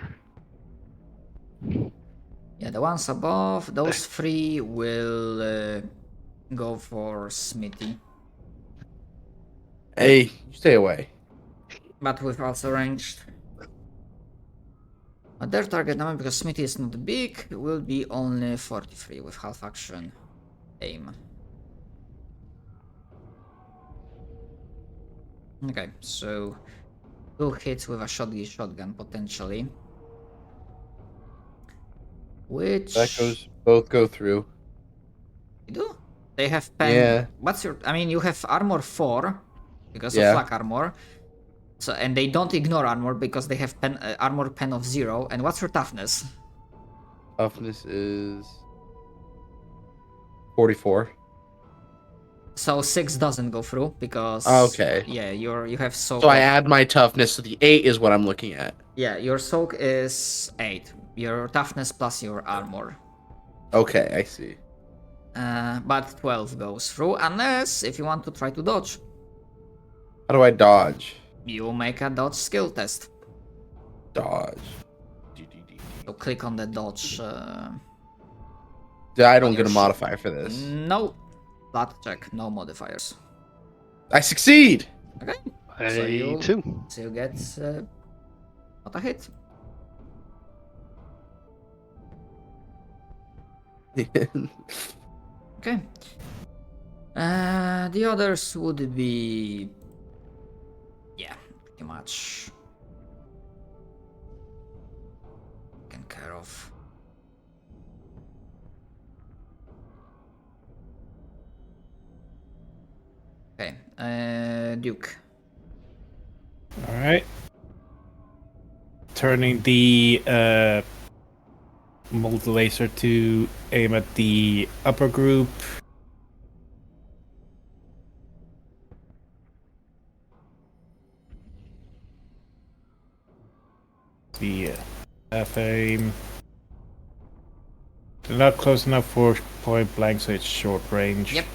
Yeah, the ones above, those 3 will go for Smithy. Hey, you stay away. But with also ranged. But their target number, because Smithy is not big, will be only 43 with half action aim. Okay, so 2 hits with a shotgun potentially. Which That goes. Both go through. you do? They have pen. Yeah. What's your? I mean, you have armor 4 because Yeah. of flak armor. So and they don't ignore armor because they have pen armor pen of 0. And what's your toughness? Toughness is 44. So 6 doesn't go through because Okay. yeah, you have soak. So I add my toughness to the 8 is what I'm looking at. Yeah, your soak is 8. Your toughness plus your armor. Okay, I see. But 12 goes through unless if you want to try to dodge. How do I dodge? You make a dodge skill test. Dodge. So click on the dodge. I don't on get your a sheet. modifier for this. No. Flat check, no modifiers. I succeed! Okay. A So 2. you get not a hit. Okay. The others would be, yeah, pretty much taken care of. Okay, Duke. Alright. Turning the multi laser to aim at the upper group. The half aim. They're not close enough for point blank, so it's short range. Yep,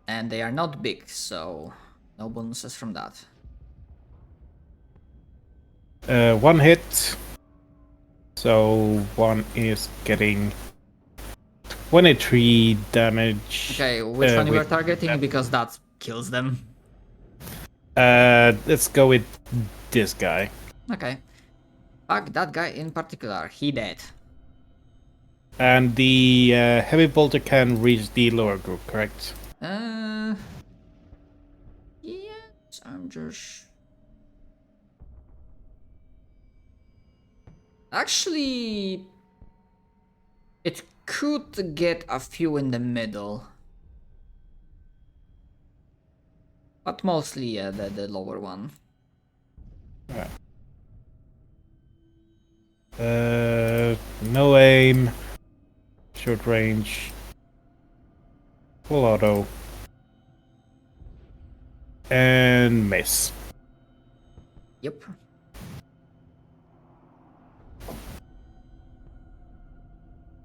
and they are not big, so no bonuses from that. One hit. So one is getting 23 damage. Okay, which one you were with targeting? that. Because that kills them. Let's go with this guy. Okay. Fuck that guy in particular, he dead. And the heavy bolter can reach the lower group, correct? Yes, I'm just... Actually, it could get a few in the middle. But mostly, yeah, the lower one. No aim. Short range. Full auto. And miss. Yep.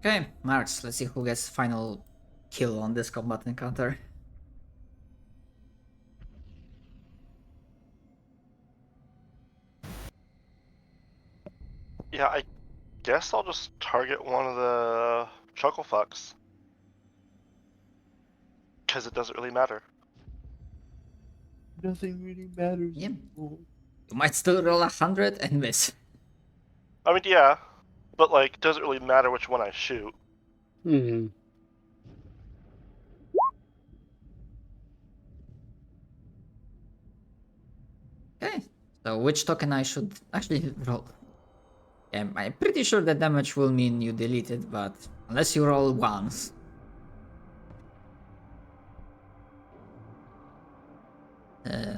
Okay, Marks, let's see who gets final kill on this combat encounter. Yeah, I guess I'll just target one of the chuckle fucks. Because it doesn't really matter. Nothing really matters. Yeah. You might still roll 100 and miss. I mean, yeah, but like, it doesn't really matter which one I shoot. Hmm. Okay, so which token I should actually roll? Yeah, I'm pretty sure the damage will mean you delete it, but unless you roll once.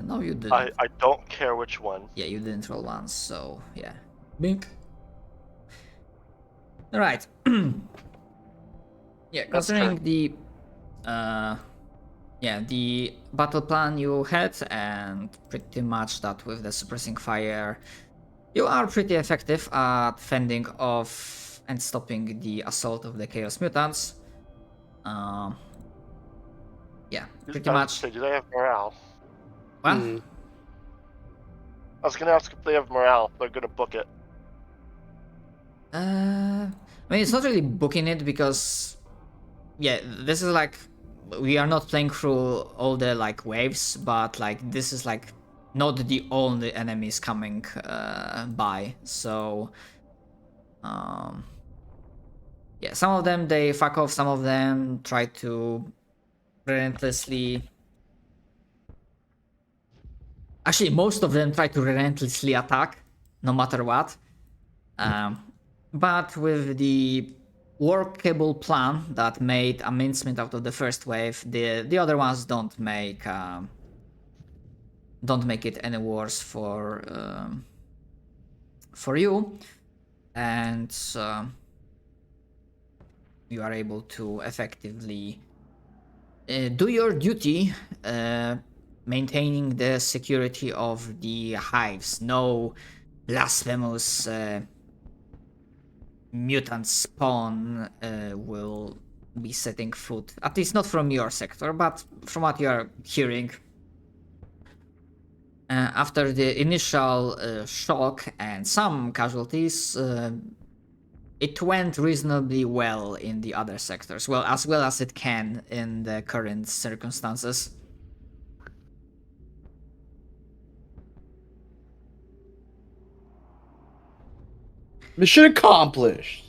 No, you didn't. I don't care which one. Yeah, you didn't roll once, so yeah. Bink. Alright. Yeah, That's considering fair. the the battle plan you had and pretty much that with the suppressing fire, you are pretty effective at fending off and stopping the assault of the chaos mutants. Yeah, pretty much. So do they have morale? Well, Hmm. I was gonna ask if they have morale. They're gonna book it. I mean, it's not really booking it because, yeah, this is like, we are not playing through all the like waves, but like this is like not the only enemies coming by. So, yeah, some of them they fuck off, some of them try to relentlessly. Actually, most of them try to relentlessly attack, no matter what. But with the workable plan that made a mincemeat out of the first wave, the other ones don't make it any worse for you, and you are able to effectively do your duty, maintaining the security of the hives. No blasphemous mutant spawn will be setting foot. At least not from your sector, but from what you are hearing. After the initial shock and some casualties, it went reasonably well in the other sectors. Well as it can in the current circumstances. Mission accomplished.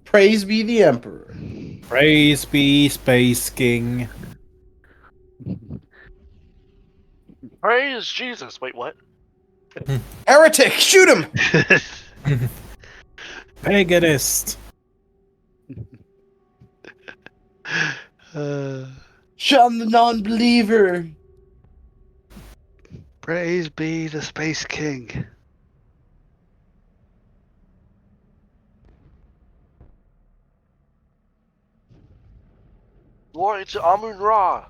Praise be the Emperor. Praise be Space King. Praise Jesus! Wait, what? Heretic, shoot him! Paganist. Shun the non-believer. Praise be the Space King. Glory to Amun Ra!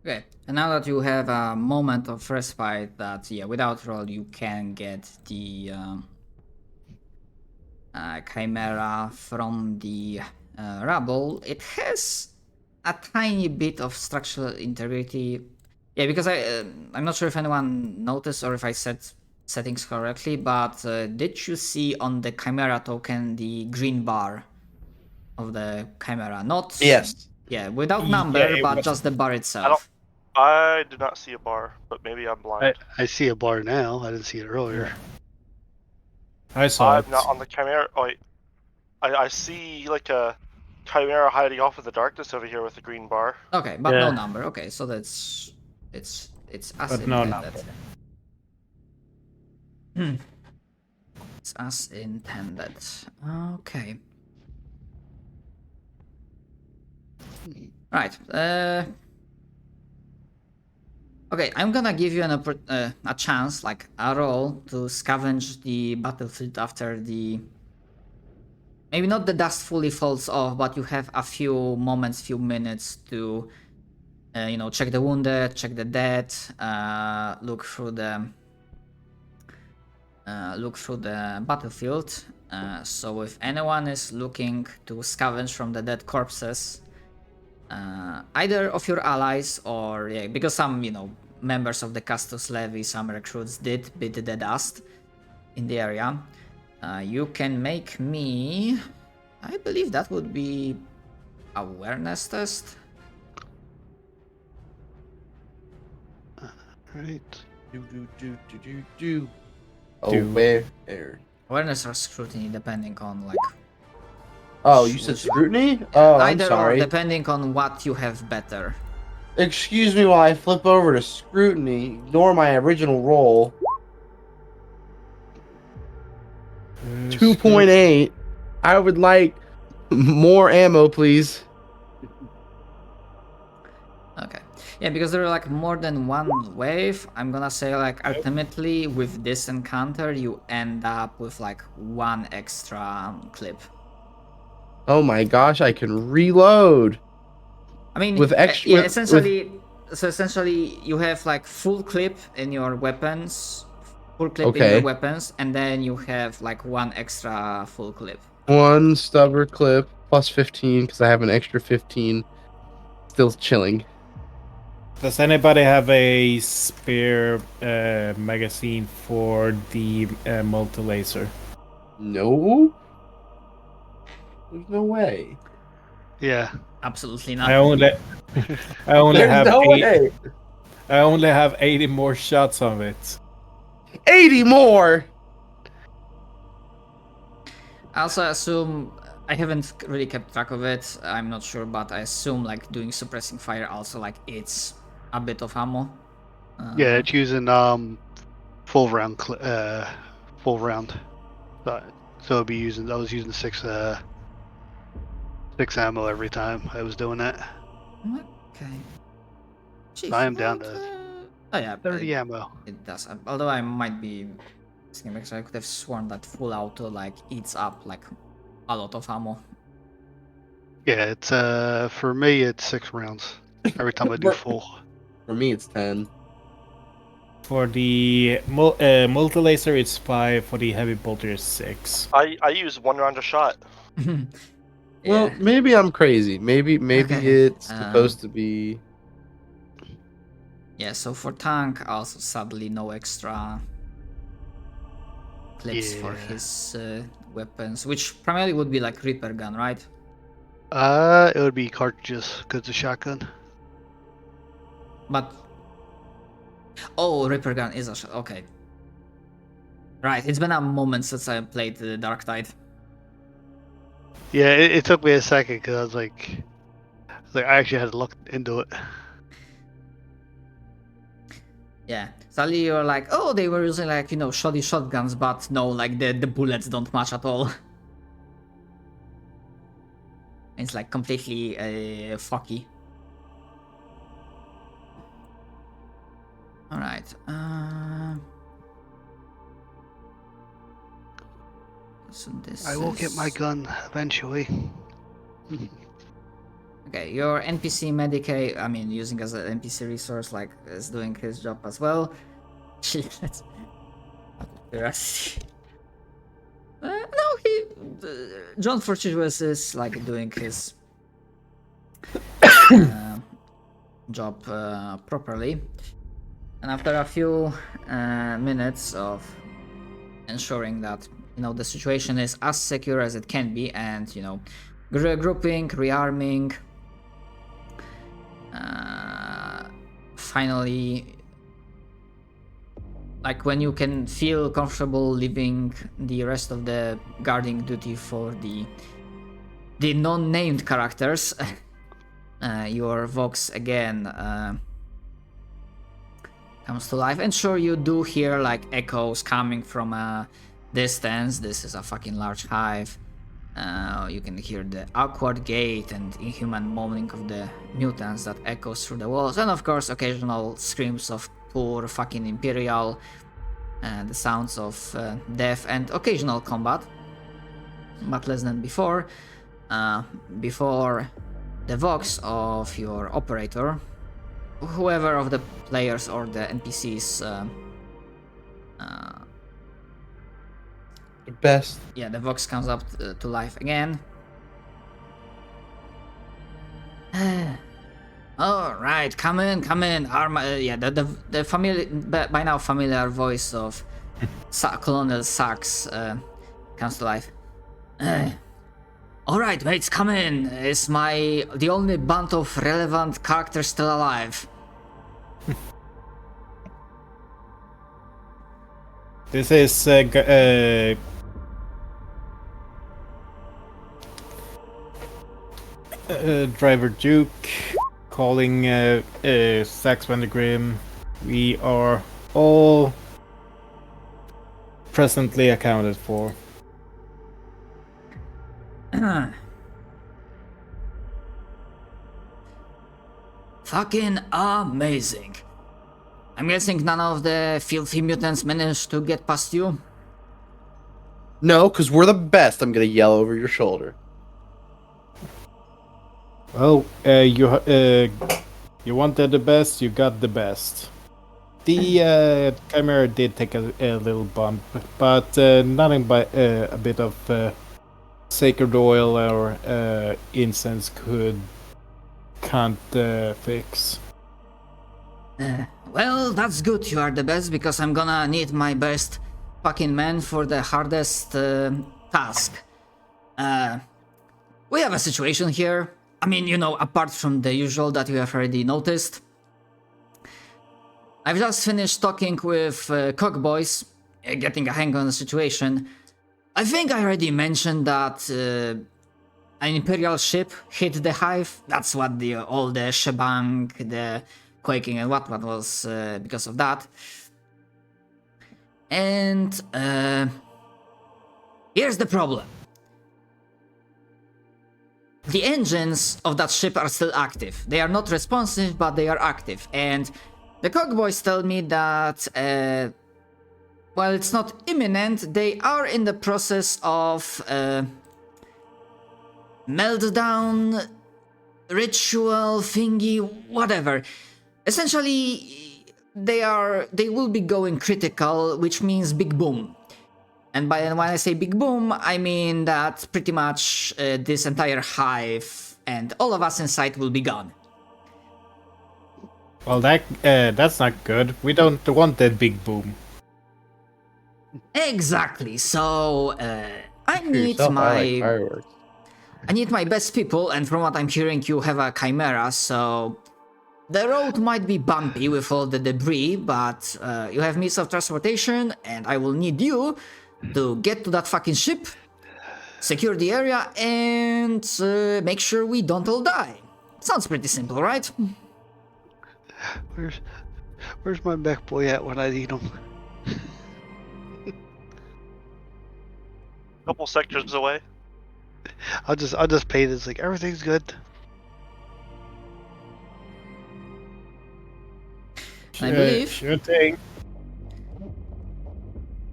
Okay, and now that you have a moment of respite, that without roll you can get the chimera from the rubble. It has a tiny bit of structural integrity. Yeah, because I'm not sure if anyone noticed or if I set settings correctly, but did you see on the chimera token the green bar of the chimera? Not Yes. Yeah, without Yeah, number, it but was- just the bar itself. I did not see a bar, but maybe I'm blind. I see a bar now. I didn't see it earlier. I saw I'm it. not on the chimera. Oh, wait. I see like a chimera hiding off in the darkness over here with a green bar. Okay, but no Yeah. number. Okay, so it's as But no intended. It's as intended. Okay. Right. Okay, I'm gonna give you a chance, like a roll, to scavenge the battlefield after the. Maybe not the dust fully falls off, but you have a few moments, few minutes to, check the wounded, check the dead, look through the battlefield. So if anyone is looking to scavenge from the dead corpses, either of your allies or because some members of the Castus Levy, some recruits did bit the dust in the area, you can make me, I believe that would be awareness test. Right. Do. Do. Aware. Awareness or scrutiny, depending on like Oh, you said scrutiny? Oh, I'm either or sorry. depending on what you have better. Excuse me while I flip over to scrutiny. Ignore my original roll. 2.8. I would like more ammo, please. Okay. Yeah, because there are like more than one wave, I'm gonna say like ultimately with this encounter you end up with like one extra clip. Oh my gosh, I can reload. I mean, With extra- yeah, with- essentially you have like full clip in your weapons, full clip in Okay. your weapons, and then you have like one extra full clip. One stubber clip plus 15 because I have an extra 15. Still chilling. Does anybody have a spare magazine for the multi-laser? No. There's no way. Yeah. Absolutely I not. only There's have no 8, way. I only have 80 more shots of it. 80 more. I also assume, I haven't really kept track of it, I'm not sure, but I assume like doing suppressing fire also like it's a bit of ammo. Yeah, it's using full round. Full round. So I'd be using. I was using 6 ammo every time I was doing that. Okay. Chief, I am down what, to oh yeah, 30 ammo. it does. Although I might be asking because I could have sworn that full auto like eats up like a lot of ammo. Yeah, it's for me it's 6 rounds every time I do full. For me, it's 10. For the multi-laser, it's 5. For the heavy bolter, it's 6. I use 1 round a shot. Well, maybe I'm crazy. Maybe Okay, it's supposed to be. Yeah, so for tank, also sadly no extra clips for Yeah. his weapons, which primarily would be like Reaper gun, right? It would be cartridges because it's a shotgun. But oh, Reaper gun is a shot. Okay, right. It's been a moment since I played the Dark Tide. Yeah, it took me a second because I was like I actually had to look into it. Yeah, sadly you're like, oh, they were using like shoddy shotguns, but no, like the bullets don't match at all. It's like completely fucky. All right. So this. I will get my gun eventually. Okay, your NPC Medicaid, I mean, using as an NPC resource, like, is doing his job as well. Let's. No, John Fortuitous is like doing his job properly, and after a few minutes of ensuring that the situation is as secure as it can be, and regrouping, rearming, finally, like when you can feel comfortable leaving the rest of the guarding duty for the non-named characters, your Vox again comes to life, and sure, you do hear like echoes coming from a distance. This is a fucking large hive. You can hear the awkward gait and inhuman moaning of the mutants that echoes through the walls, and of course occasional screams of poor fucking Imperial, the sounds of death and occasional combat, but less than before. Before the Vox of your operator, whoever of the players or the NPCs The best. yeah, the Vox comes up to life again. All right, come in. Yeah, the familiar, by now familiar voice of Colonel Sachs comes to life. All right, mates, come in. It's the only band of relevant characters still alive. This is Driver Duke calling Sax Vandergrim. We are all presently accounted for. Fucking amazing. I'm guessing none of the filthy mutants managed to get past you? No, because we're the best. I'm gonna yell over your shoulder. Well, you wanted the best, you got the best. The Chimera did take a little bump, but nothing but a bit of sacred oil or incense can't fix. Well, that's good you are the best, because I'm gonna need my best fucking men for the hardest task. We have a situation here. I mean, apart from the usual that you have already noticed. I've just finished talking with Cockboys, getting a hang on the situation. I think I already mentioned that an Imperial ship hit the hive. That's what all the shebang, the quaking and what was because of that. And Here's the problem. The engines of that ship are still active. They are not responsive, but they are active. And the cogboys tell me that, well, it's not imminent. They are in the process of meltdown, ritual, thingy, whatever. Essentially, they will be going critical, which means big boom. And when I say big boom, I mean that pretty much this entire hive and all of us inside will be gone. Well, that's not good. We don't want that big boom. Exactly. So I need Yourself, I like my fireworks. I need my best people, and from what I'm hearing, you have a chimera, so the road might be bumpy with all the debris, but you have means of transportation, and I will need you to get to that fucking ship, secure the area, and make sure we don't all die. Sounds pretty simple, right? Where's my mech boy at when I need him? Couple sectors away. I'll just pay this like everything's good. I believe. Sure thing.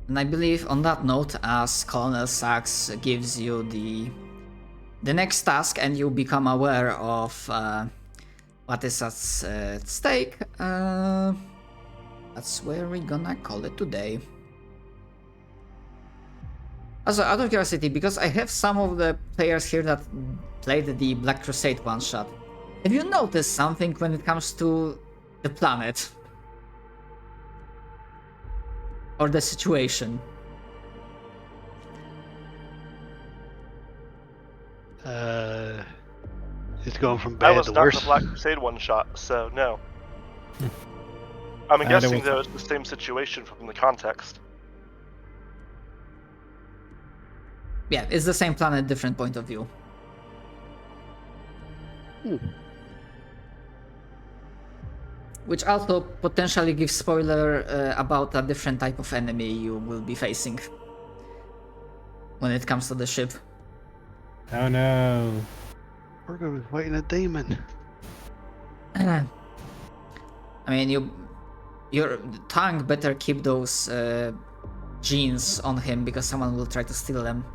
And I believe on that note, as Colonel Sachs gives you the next task and you become aware of what is at stake, that's where we're gonna call it today. Also, out of curiosity, because I have some of the players here that played the Black Crusade one-shot, have you noticed something when it comes to the planet? Or the situation? It's going from I bad was to not in worse. the Black Crusade one shot, so no. I'm I guessing don't- though it's the same situation from the context. Yeah, it's the same planet, different point of view. Which also potentially gives spoiler about a different type of enemy you will be facing when it comes to the ship. Oh no. We're gonna be fighting a demon. I mean, your tongue better keep those genes on him because someone will try to steal them.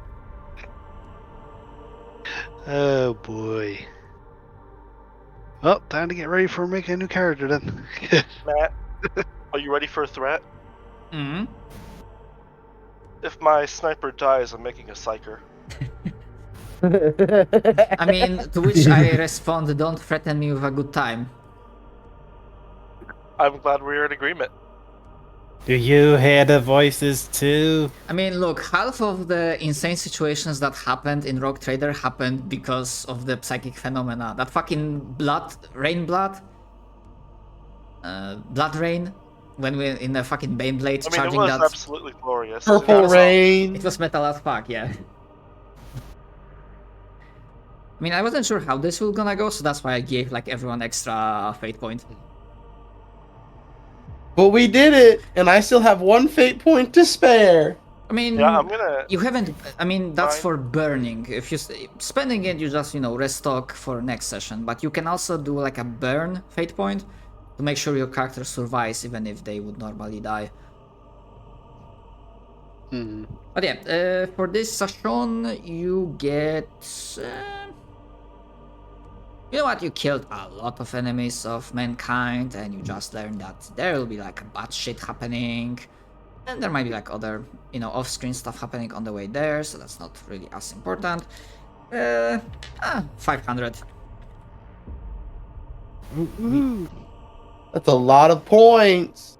Oh boy. Well, time to get ready for making a new character then. Matt, are you ready for a threat? Hmm. If my sniper dies, I'm making a psyker. I mean, to which I respond, don't threaten me with a good time. I'm glad we're in agreement. Do you hear the voices too? I mean, look, half of the insane situations that happened in Rogue Trader happened because of the psychic phenomena. That fucking blood rain, when we in the fucking Baneblade I mean, it charging was that. absolutely glorious. Purple It rain. It was metal as fuck, yeah. I mean, I wasn't sure how this was gonna go, so that's why I gave like everyone extra fate point. But we did it, and I still have one fate point to spare. I mean, Yeah, I'm gonna. you haven't. I mean, that's Fine. for burning. If you spending it, you just restock for next session. But you can also do like a burn fate point to make sure your character survives, even if they would normally die. But yeah, for this session, you get. You know what? You killed a lot of enemies of mankind, and you just learned that there will be like bad shit happening, and there might be like other, off-screen stuff happening on the way there, so that's not really as important. 500. That's a lot of points.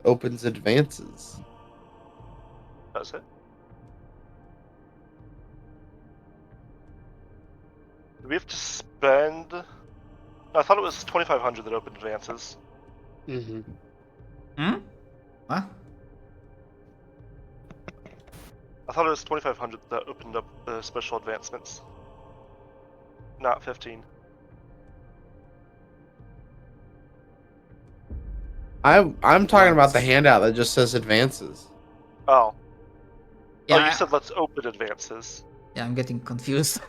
Opens advances. Does it? Do we have to spend? I thought it was 2,500 that opened advances. Mm-hmm. What? I thought it was 2,500 that opened up special advancements. Not 15. I'm talking about the handout that just says advances. Oh. Yeah, Oh, you said let's open advances. yeah, I'm getting confused.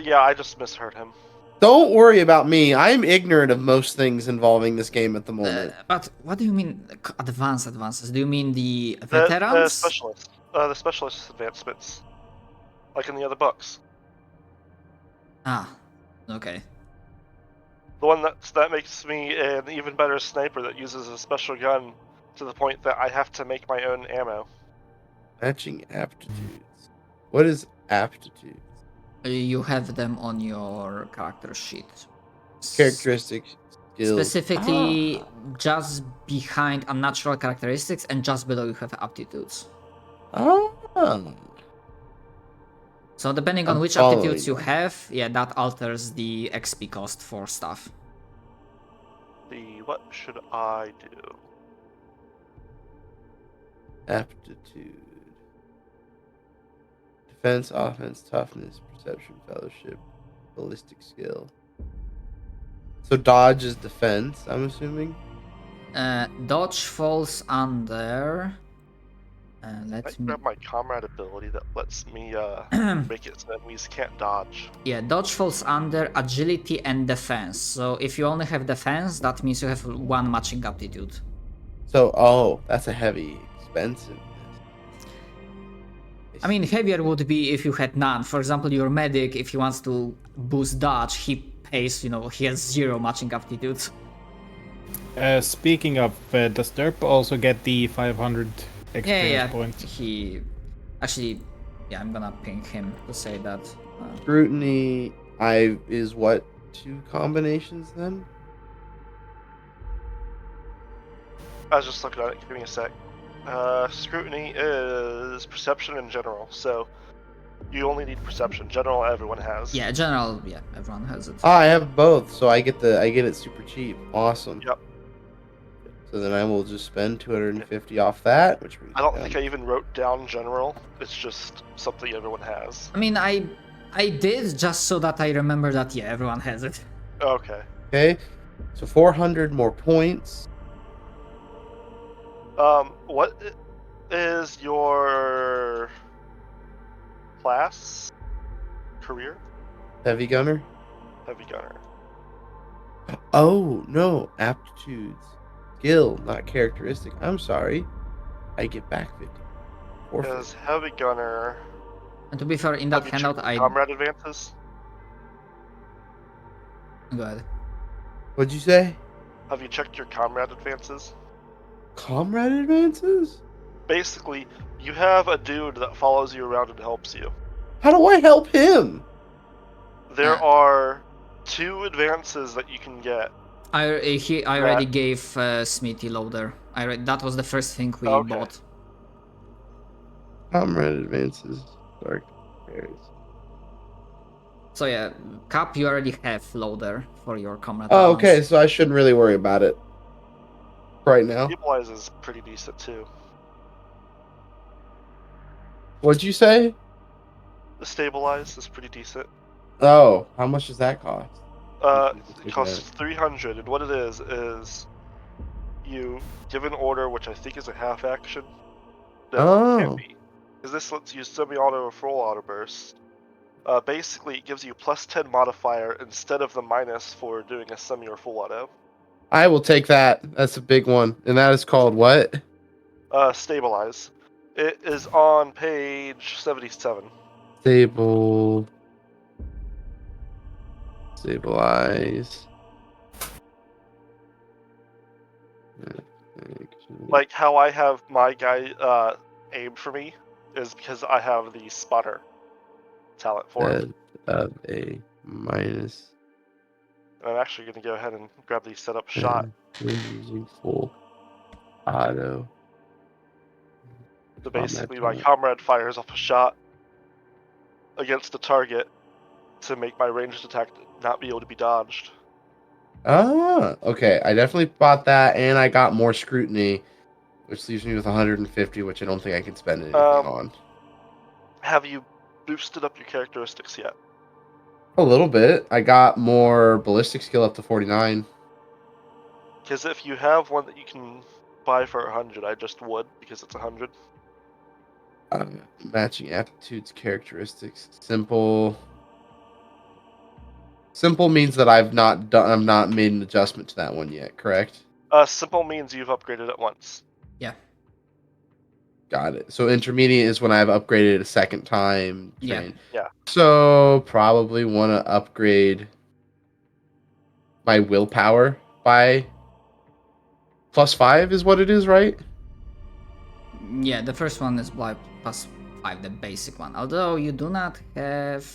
Yeah, I just misheard him. Don't worry about me. I'm ignorant of most things involving this game at the moment. But what do you mean advances? Do you mean the The veterans? specialist advancements, like in the other books. Ah, okay. The one that makes me an even better sniper that uses a special gun to the point that I have to make my own ammo. Matching aptitudes. What is aptitude? You have them on your character sheet. Characteristics, skills. Specifically, just behind unnatural characteristics and just below you have aptitudes. Oh. So depending on I'm which following aptitudes you that. have, yeah, that alters the XP cost for stuff. What should I do? Aptitude. Defense, offense, toughness, perception, fellowship, ballistic skill. So dodge is defense, I'm assuming. Dodge falls under. I Let can me. grab my comrade ability that lets me make it so enemies can't dodge. Yeah, dodge falls under agility and defense. So if you only have defense, that means you have one matching aptitude. So, that's a heavy, expensive. I mean, heavier would be if you had none. For example, your medic, if he wants to boost dodge, he pays, he has 0 matching aptitude. Speaking of, does Derp also get the 500 experience points? He actually, yeah, I'm gonna ping him to say that. Scrutiny, is what, 2 combinations then? I was just looking at it. Give me a sec. Scrutiny is perception in general, so you only need perception. General, everyone has. Yeah, general, yeah, everyone has it. I have both, so I get it super cheap. Awesome. Yep. So then I will just spend 250 off that, which I don't think I even wrote down general. It's just something everyone has. I mean, I did just so that I remember that, yeah, everyone has it. Okay. Okay. So 400 more points. What is your class? Career? Heavy gunner. Heavy gunner. Oh, no. Aptitudes. Skill, not characteristic. I'm sorry. I get back 50. Is heavy gunner. And to be fair, in that Have you handout, checked I... comrade advances? Go ahead. What'd you say? Have you checked your comrade advances? Comrade advances? Basically, you have a dude that follows you around and helps you. How do I help him? There are 2 advances that you can get. I already gave Smithy loader. That was the first thing we Okay. bought. Comrade advances. Dark berries. So yeah, Cap, you already have loader for your comrade. Oh, allowance. okay. So I shouldn't really worry about it right now. Stabilize is pretty decent too. What'd you say? The stabilize is pretty decent. Oh, how much does that cost? It costs 300, and what it is you give an order, which I think is a half action. No, it can't be, because this lets you semi-auto or full auto burst. Basically, it gives you +10 modifier instead of the minus for doing a semi or full auto. I will take that. That's a big one. And that is called what? Stabilize. It is on page 77. Stabilize. Like how I have my guy aim for me is because I have the spotter talent for it. Of a minus. And I'm actually going to go ahead and grab the setup shot. Using full auto. So basically, my comrade fires off a shot against the target to make my ranged attack not be able to be dodged. Ah, okay. I definitely bought that, and I got more scrutiny, which leaves me with 150, which I don't think I can spend anything on. Have you boosted up your characteristics yet? A little bit. I got more ballistic skill up to 49. Because if you have one that you can buy for 100, I just would, because it's 100. Matching aptitudes, characteristics, simple. Simple means that I've not made an adjustment to that one yet. Correct. Simple means you've upgraded it once. Yeah. Got it. So intermediate is when I've upgraded it a second time. Yeah. Train. Yeah. So probably want to upgrade my willpower by +5 is what it is, right? Yeah, the first one is +5, the basic one. Although you do not have...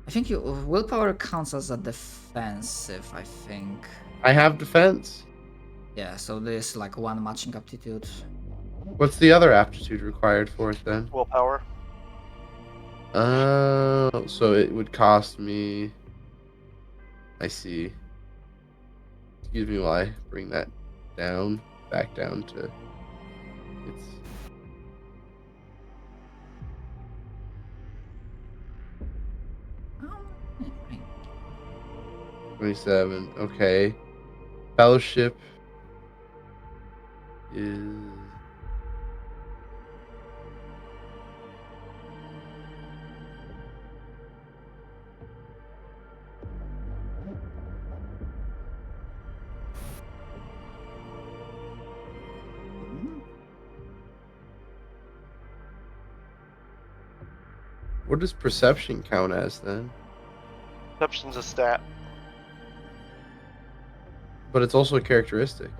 I think willpower counts as a defensive, I think. I have defense. Yeah, so there's like one matching aptitude. What's the other aptitude required for it then? Willpower. So it would cost me. I see. Excuse me while I bring that back down to its. Oh, 27. Okay. Fellowship is. What does perception count as then? Perception's a stat. But it's also a characteristic.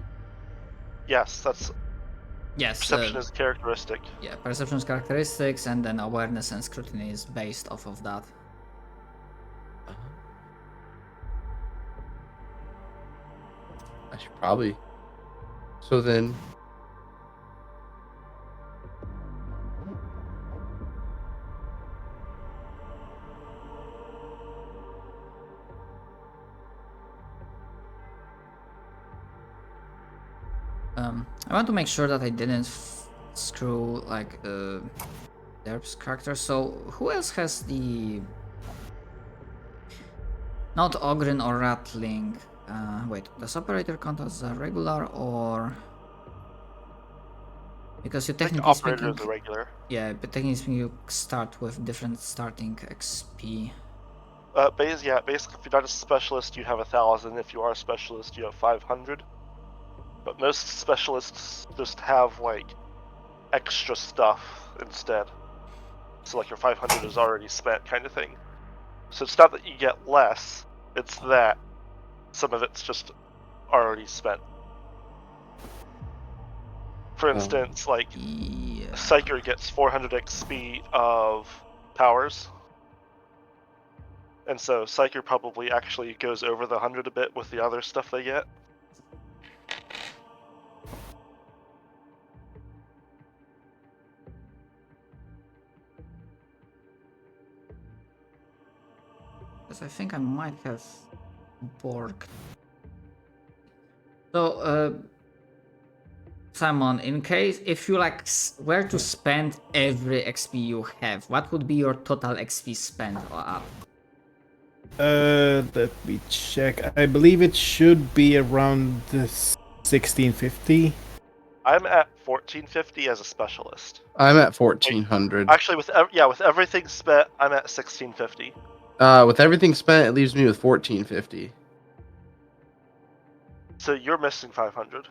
Yes, that's Yes. perception is characteristic. Yeah, perception is characteristics, and then awareness and scrutiny is based off of that. I should probably. So then. I want to make sure that I didn't screw like Derp's character. So who else has the not Ogren or Rattling? Wait, does operator count as a regular or because you technically Operator speaking, is a regular. yeah, but technically speaking, you start with different starting XP. Basically, if you're not a specialist, you have 1,000. If you are a specialist, you have 500. But most specialists just have like extra stuff instead. So like your 500 is already spent, kind of thing. So it's not that you get less; it's that some of it's just already spent. For instance, like Yeah. Psyker gets 400 XP of powers. And so Psyker probably actually goes over the 100 a bit with the other stuff they get. Because I think I might have Borg. So, Simon, in case if you like were to spend every XP you have, what would be your total XP spent up? Let me check. I believe it should be around the 1650. I'm at 1450 as a specialist. I'm at 1400. Actually, with everything spent, I'm at 1650. With everything spent, it leaves me with 1450. So you're missing 500.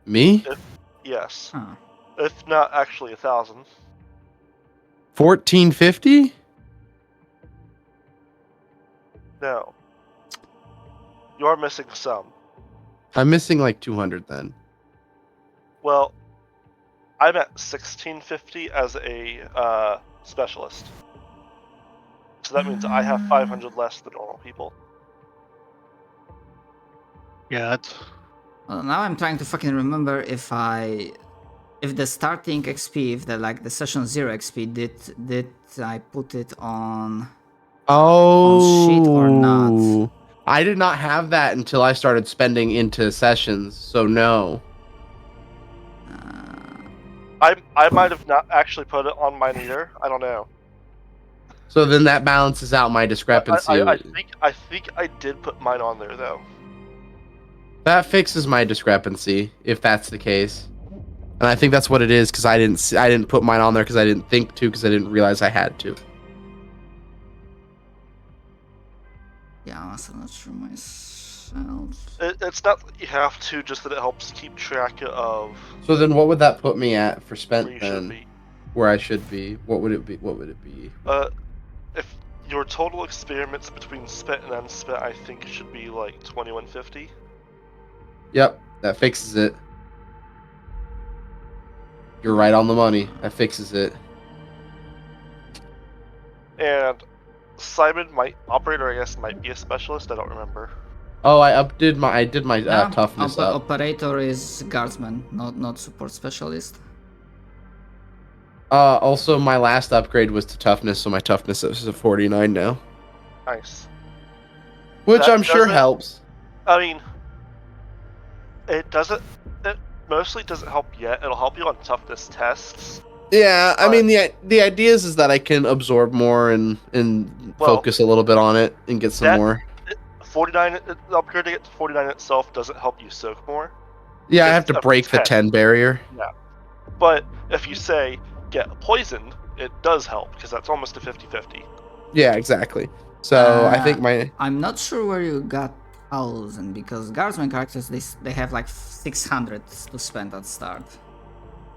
Me? Yes. Huh. If not actually 1,000. 1450? No. You are missing some. I'm missing like 200 then. Well, I'm at 1650 as a specialist. So that means I have 500 less than normal people. Yeah, that's Well, now I'm trying to fucking remember if the starting XP, if the session 0 XP, did I put it on sheet or not? I did not have that until I started spending into sessions, so no. I might have not actually put it on mine either. I don't know. So then that balances out my discrepancy. I think I did put mine on there though. That fixes my discrepancy if that's the case, and I think that's what it is because I didn't put mine on there because I didn't think to because I didn't realize I had to. Yeah, I'm also not sure myself. It's not that you have to, just that it helps keep track of So then, what would that put me at for where spent you should then? be. Where I should be? What would it be? What would it be? If your total experiments between spent and unspent, I think should be like 2150. Yep, that fixes it. You're right on the money. That fixes it. And Simon operator, I guess, might be a specialist. I don't remember. Oh, I did my No, toughness up. operator is guardsman, not support specialist. Also, my last upgrade was to toughness, so my toughness is a 49 now, Nice. which That I'm sure doesn't- helps. I mean, it doesn't. It mostly doesn't help yet. It'll help you on toughness tests. Yeah, I But- mean the idea is that I can absorb more and Well, focus a little bit on it and get some that- more. 49. Upgrading it to 49 itself doesn't help you soak more. Yeah, I it's have to up to break the 10. 10 barrier. But if you say get poisoned, it does help because that's almost a 50-50. Yeah, exactly. So I think my I'm not sure where you got 1,000 because guardsman characters they have like 600 to spend at start.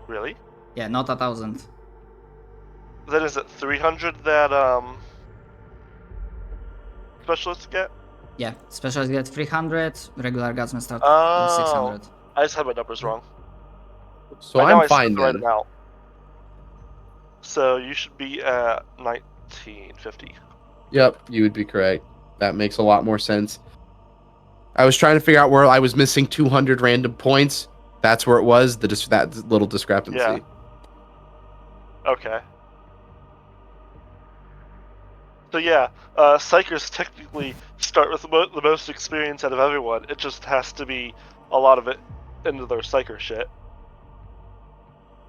Really? Yeah, not 1,000. Then is it 300 that specialists get? Yeah, specialists get 300, regular guardsmen start Oh. with 600. I just had my numbers wrong. so I know I'm I set fine the right then. amount. So you should be at 1950. Yep, you would be correct. That makes a lot more sense. I was trying to figure out where I was missing 200 random points. That's where it was. That little discrepancy. Yeah. Okay. So yeah, Psychers technically start with the most experience out of everyone. It just has to be a lot of it into their Psyker shit.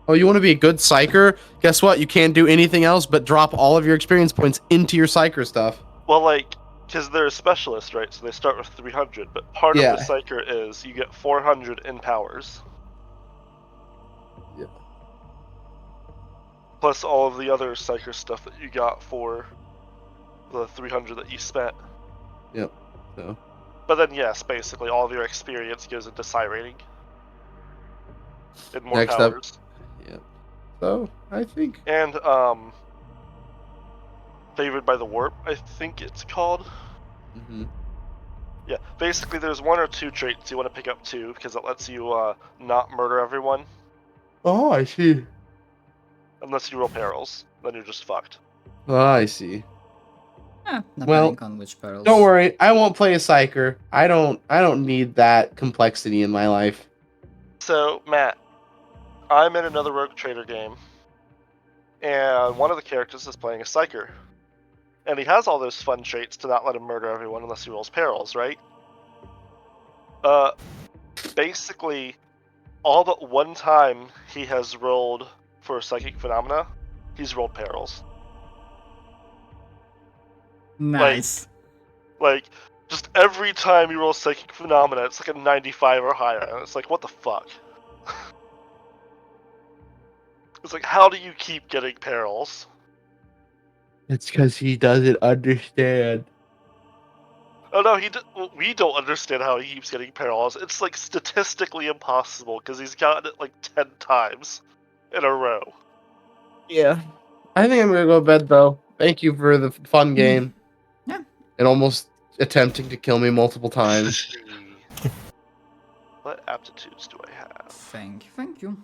Oh, you want to be a good psyker? Guess what? You can't do anything else but drop all of your experience points into your psyker stuff. Well, like, because they're a specialist, right? So they start with 300, but part Yeah. of the Psyker is you get 400 in powers. Yeah. Plus all of the other Psyker stuff that you got for the 300 that you spent. Yep. So But then, yes, basically all of your experience goes into Psi rating. And more Next up- powers. So I think And, favored by the warp, I think it's called. mhm. Yeah, basically there's one or two traits you want to pick up too, because it lets you not murder everyone, Oh, I see. unless you roll perils. Then you're just fucked. Oh, I see. Depending Well, on which perils. Don't worry, I won't play a psyker. I don't need that complexity in my life. So, Matt, I'm in another Rogue Trader game, and one of the characters is playing a Psyker. And he has all those fun traits to not let him murder everyone unless he rolls perils, right? Basically, all but one time he has rolled for psychic phenomena, he's rolled perils. Nice. Like, just every time you roll psychic phenomena, it's like a 95 or higher, and it's like, what the fuck? It's like, how do you keep getting perils? It's because he doesn't understand. Oh no, we don't understand how he keeps getting perils. It's like statistically impossible because he's gotten it like 10 times in a row. Yeah. I think I'm gonna go to bed though. Thank you for the fun game. Yeah. And almost attempting to kill me multiple times. What aptitudes do I have? Thank you.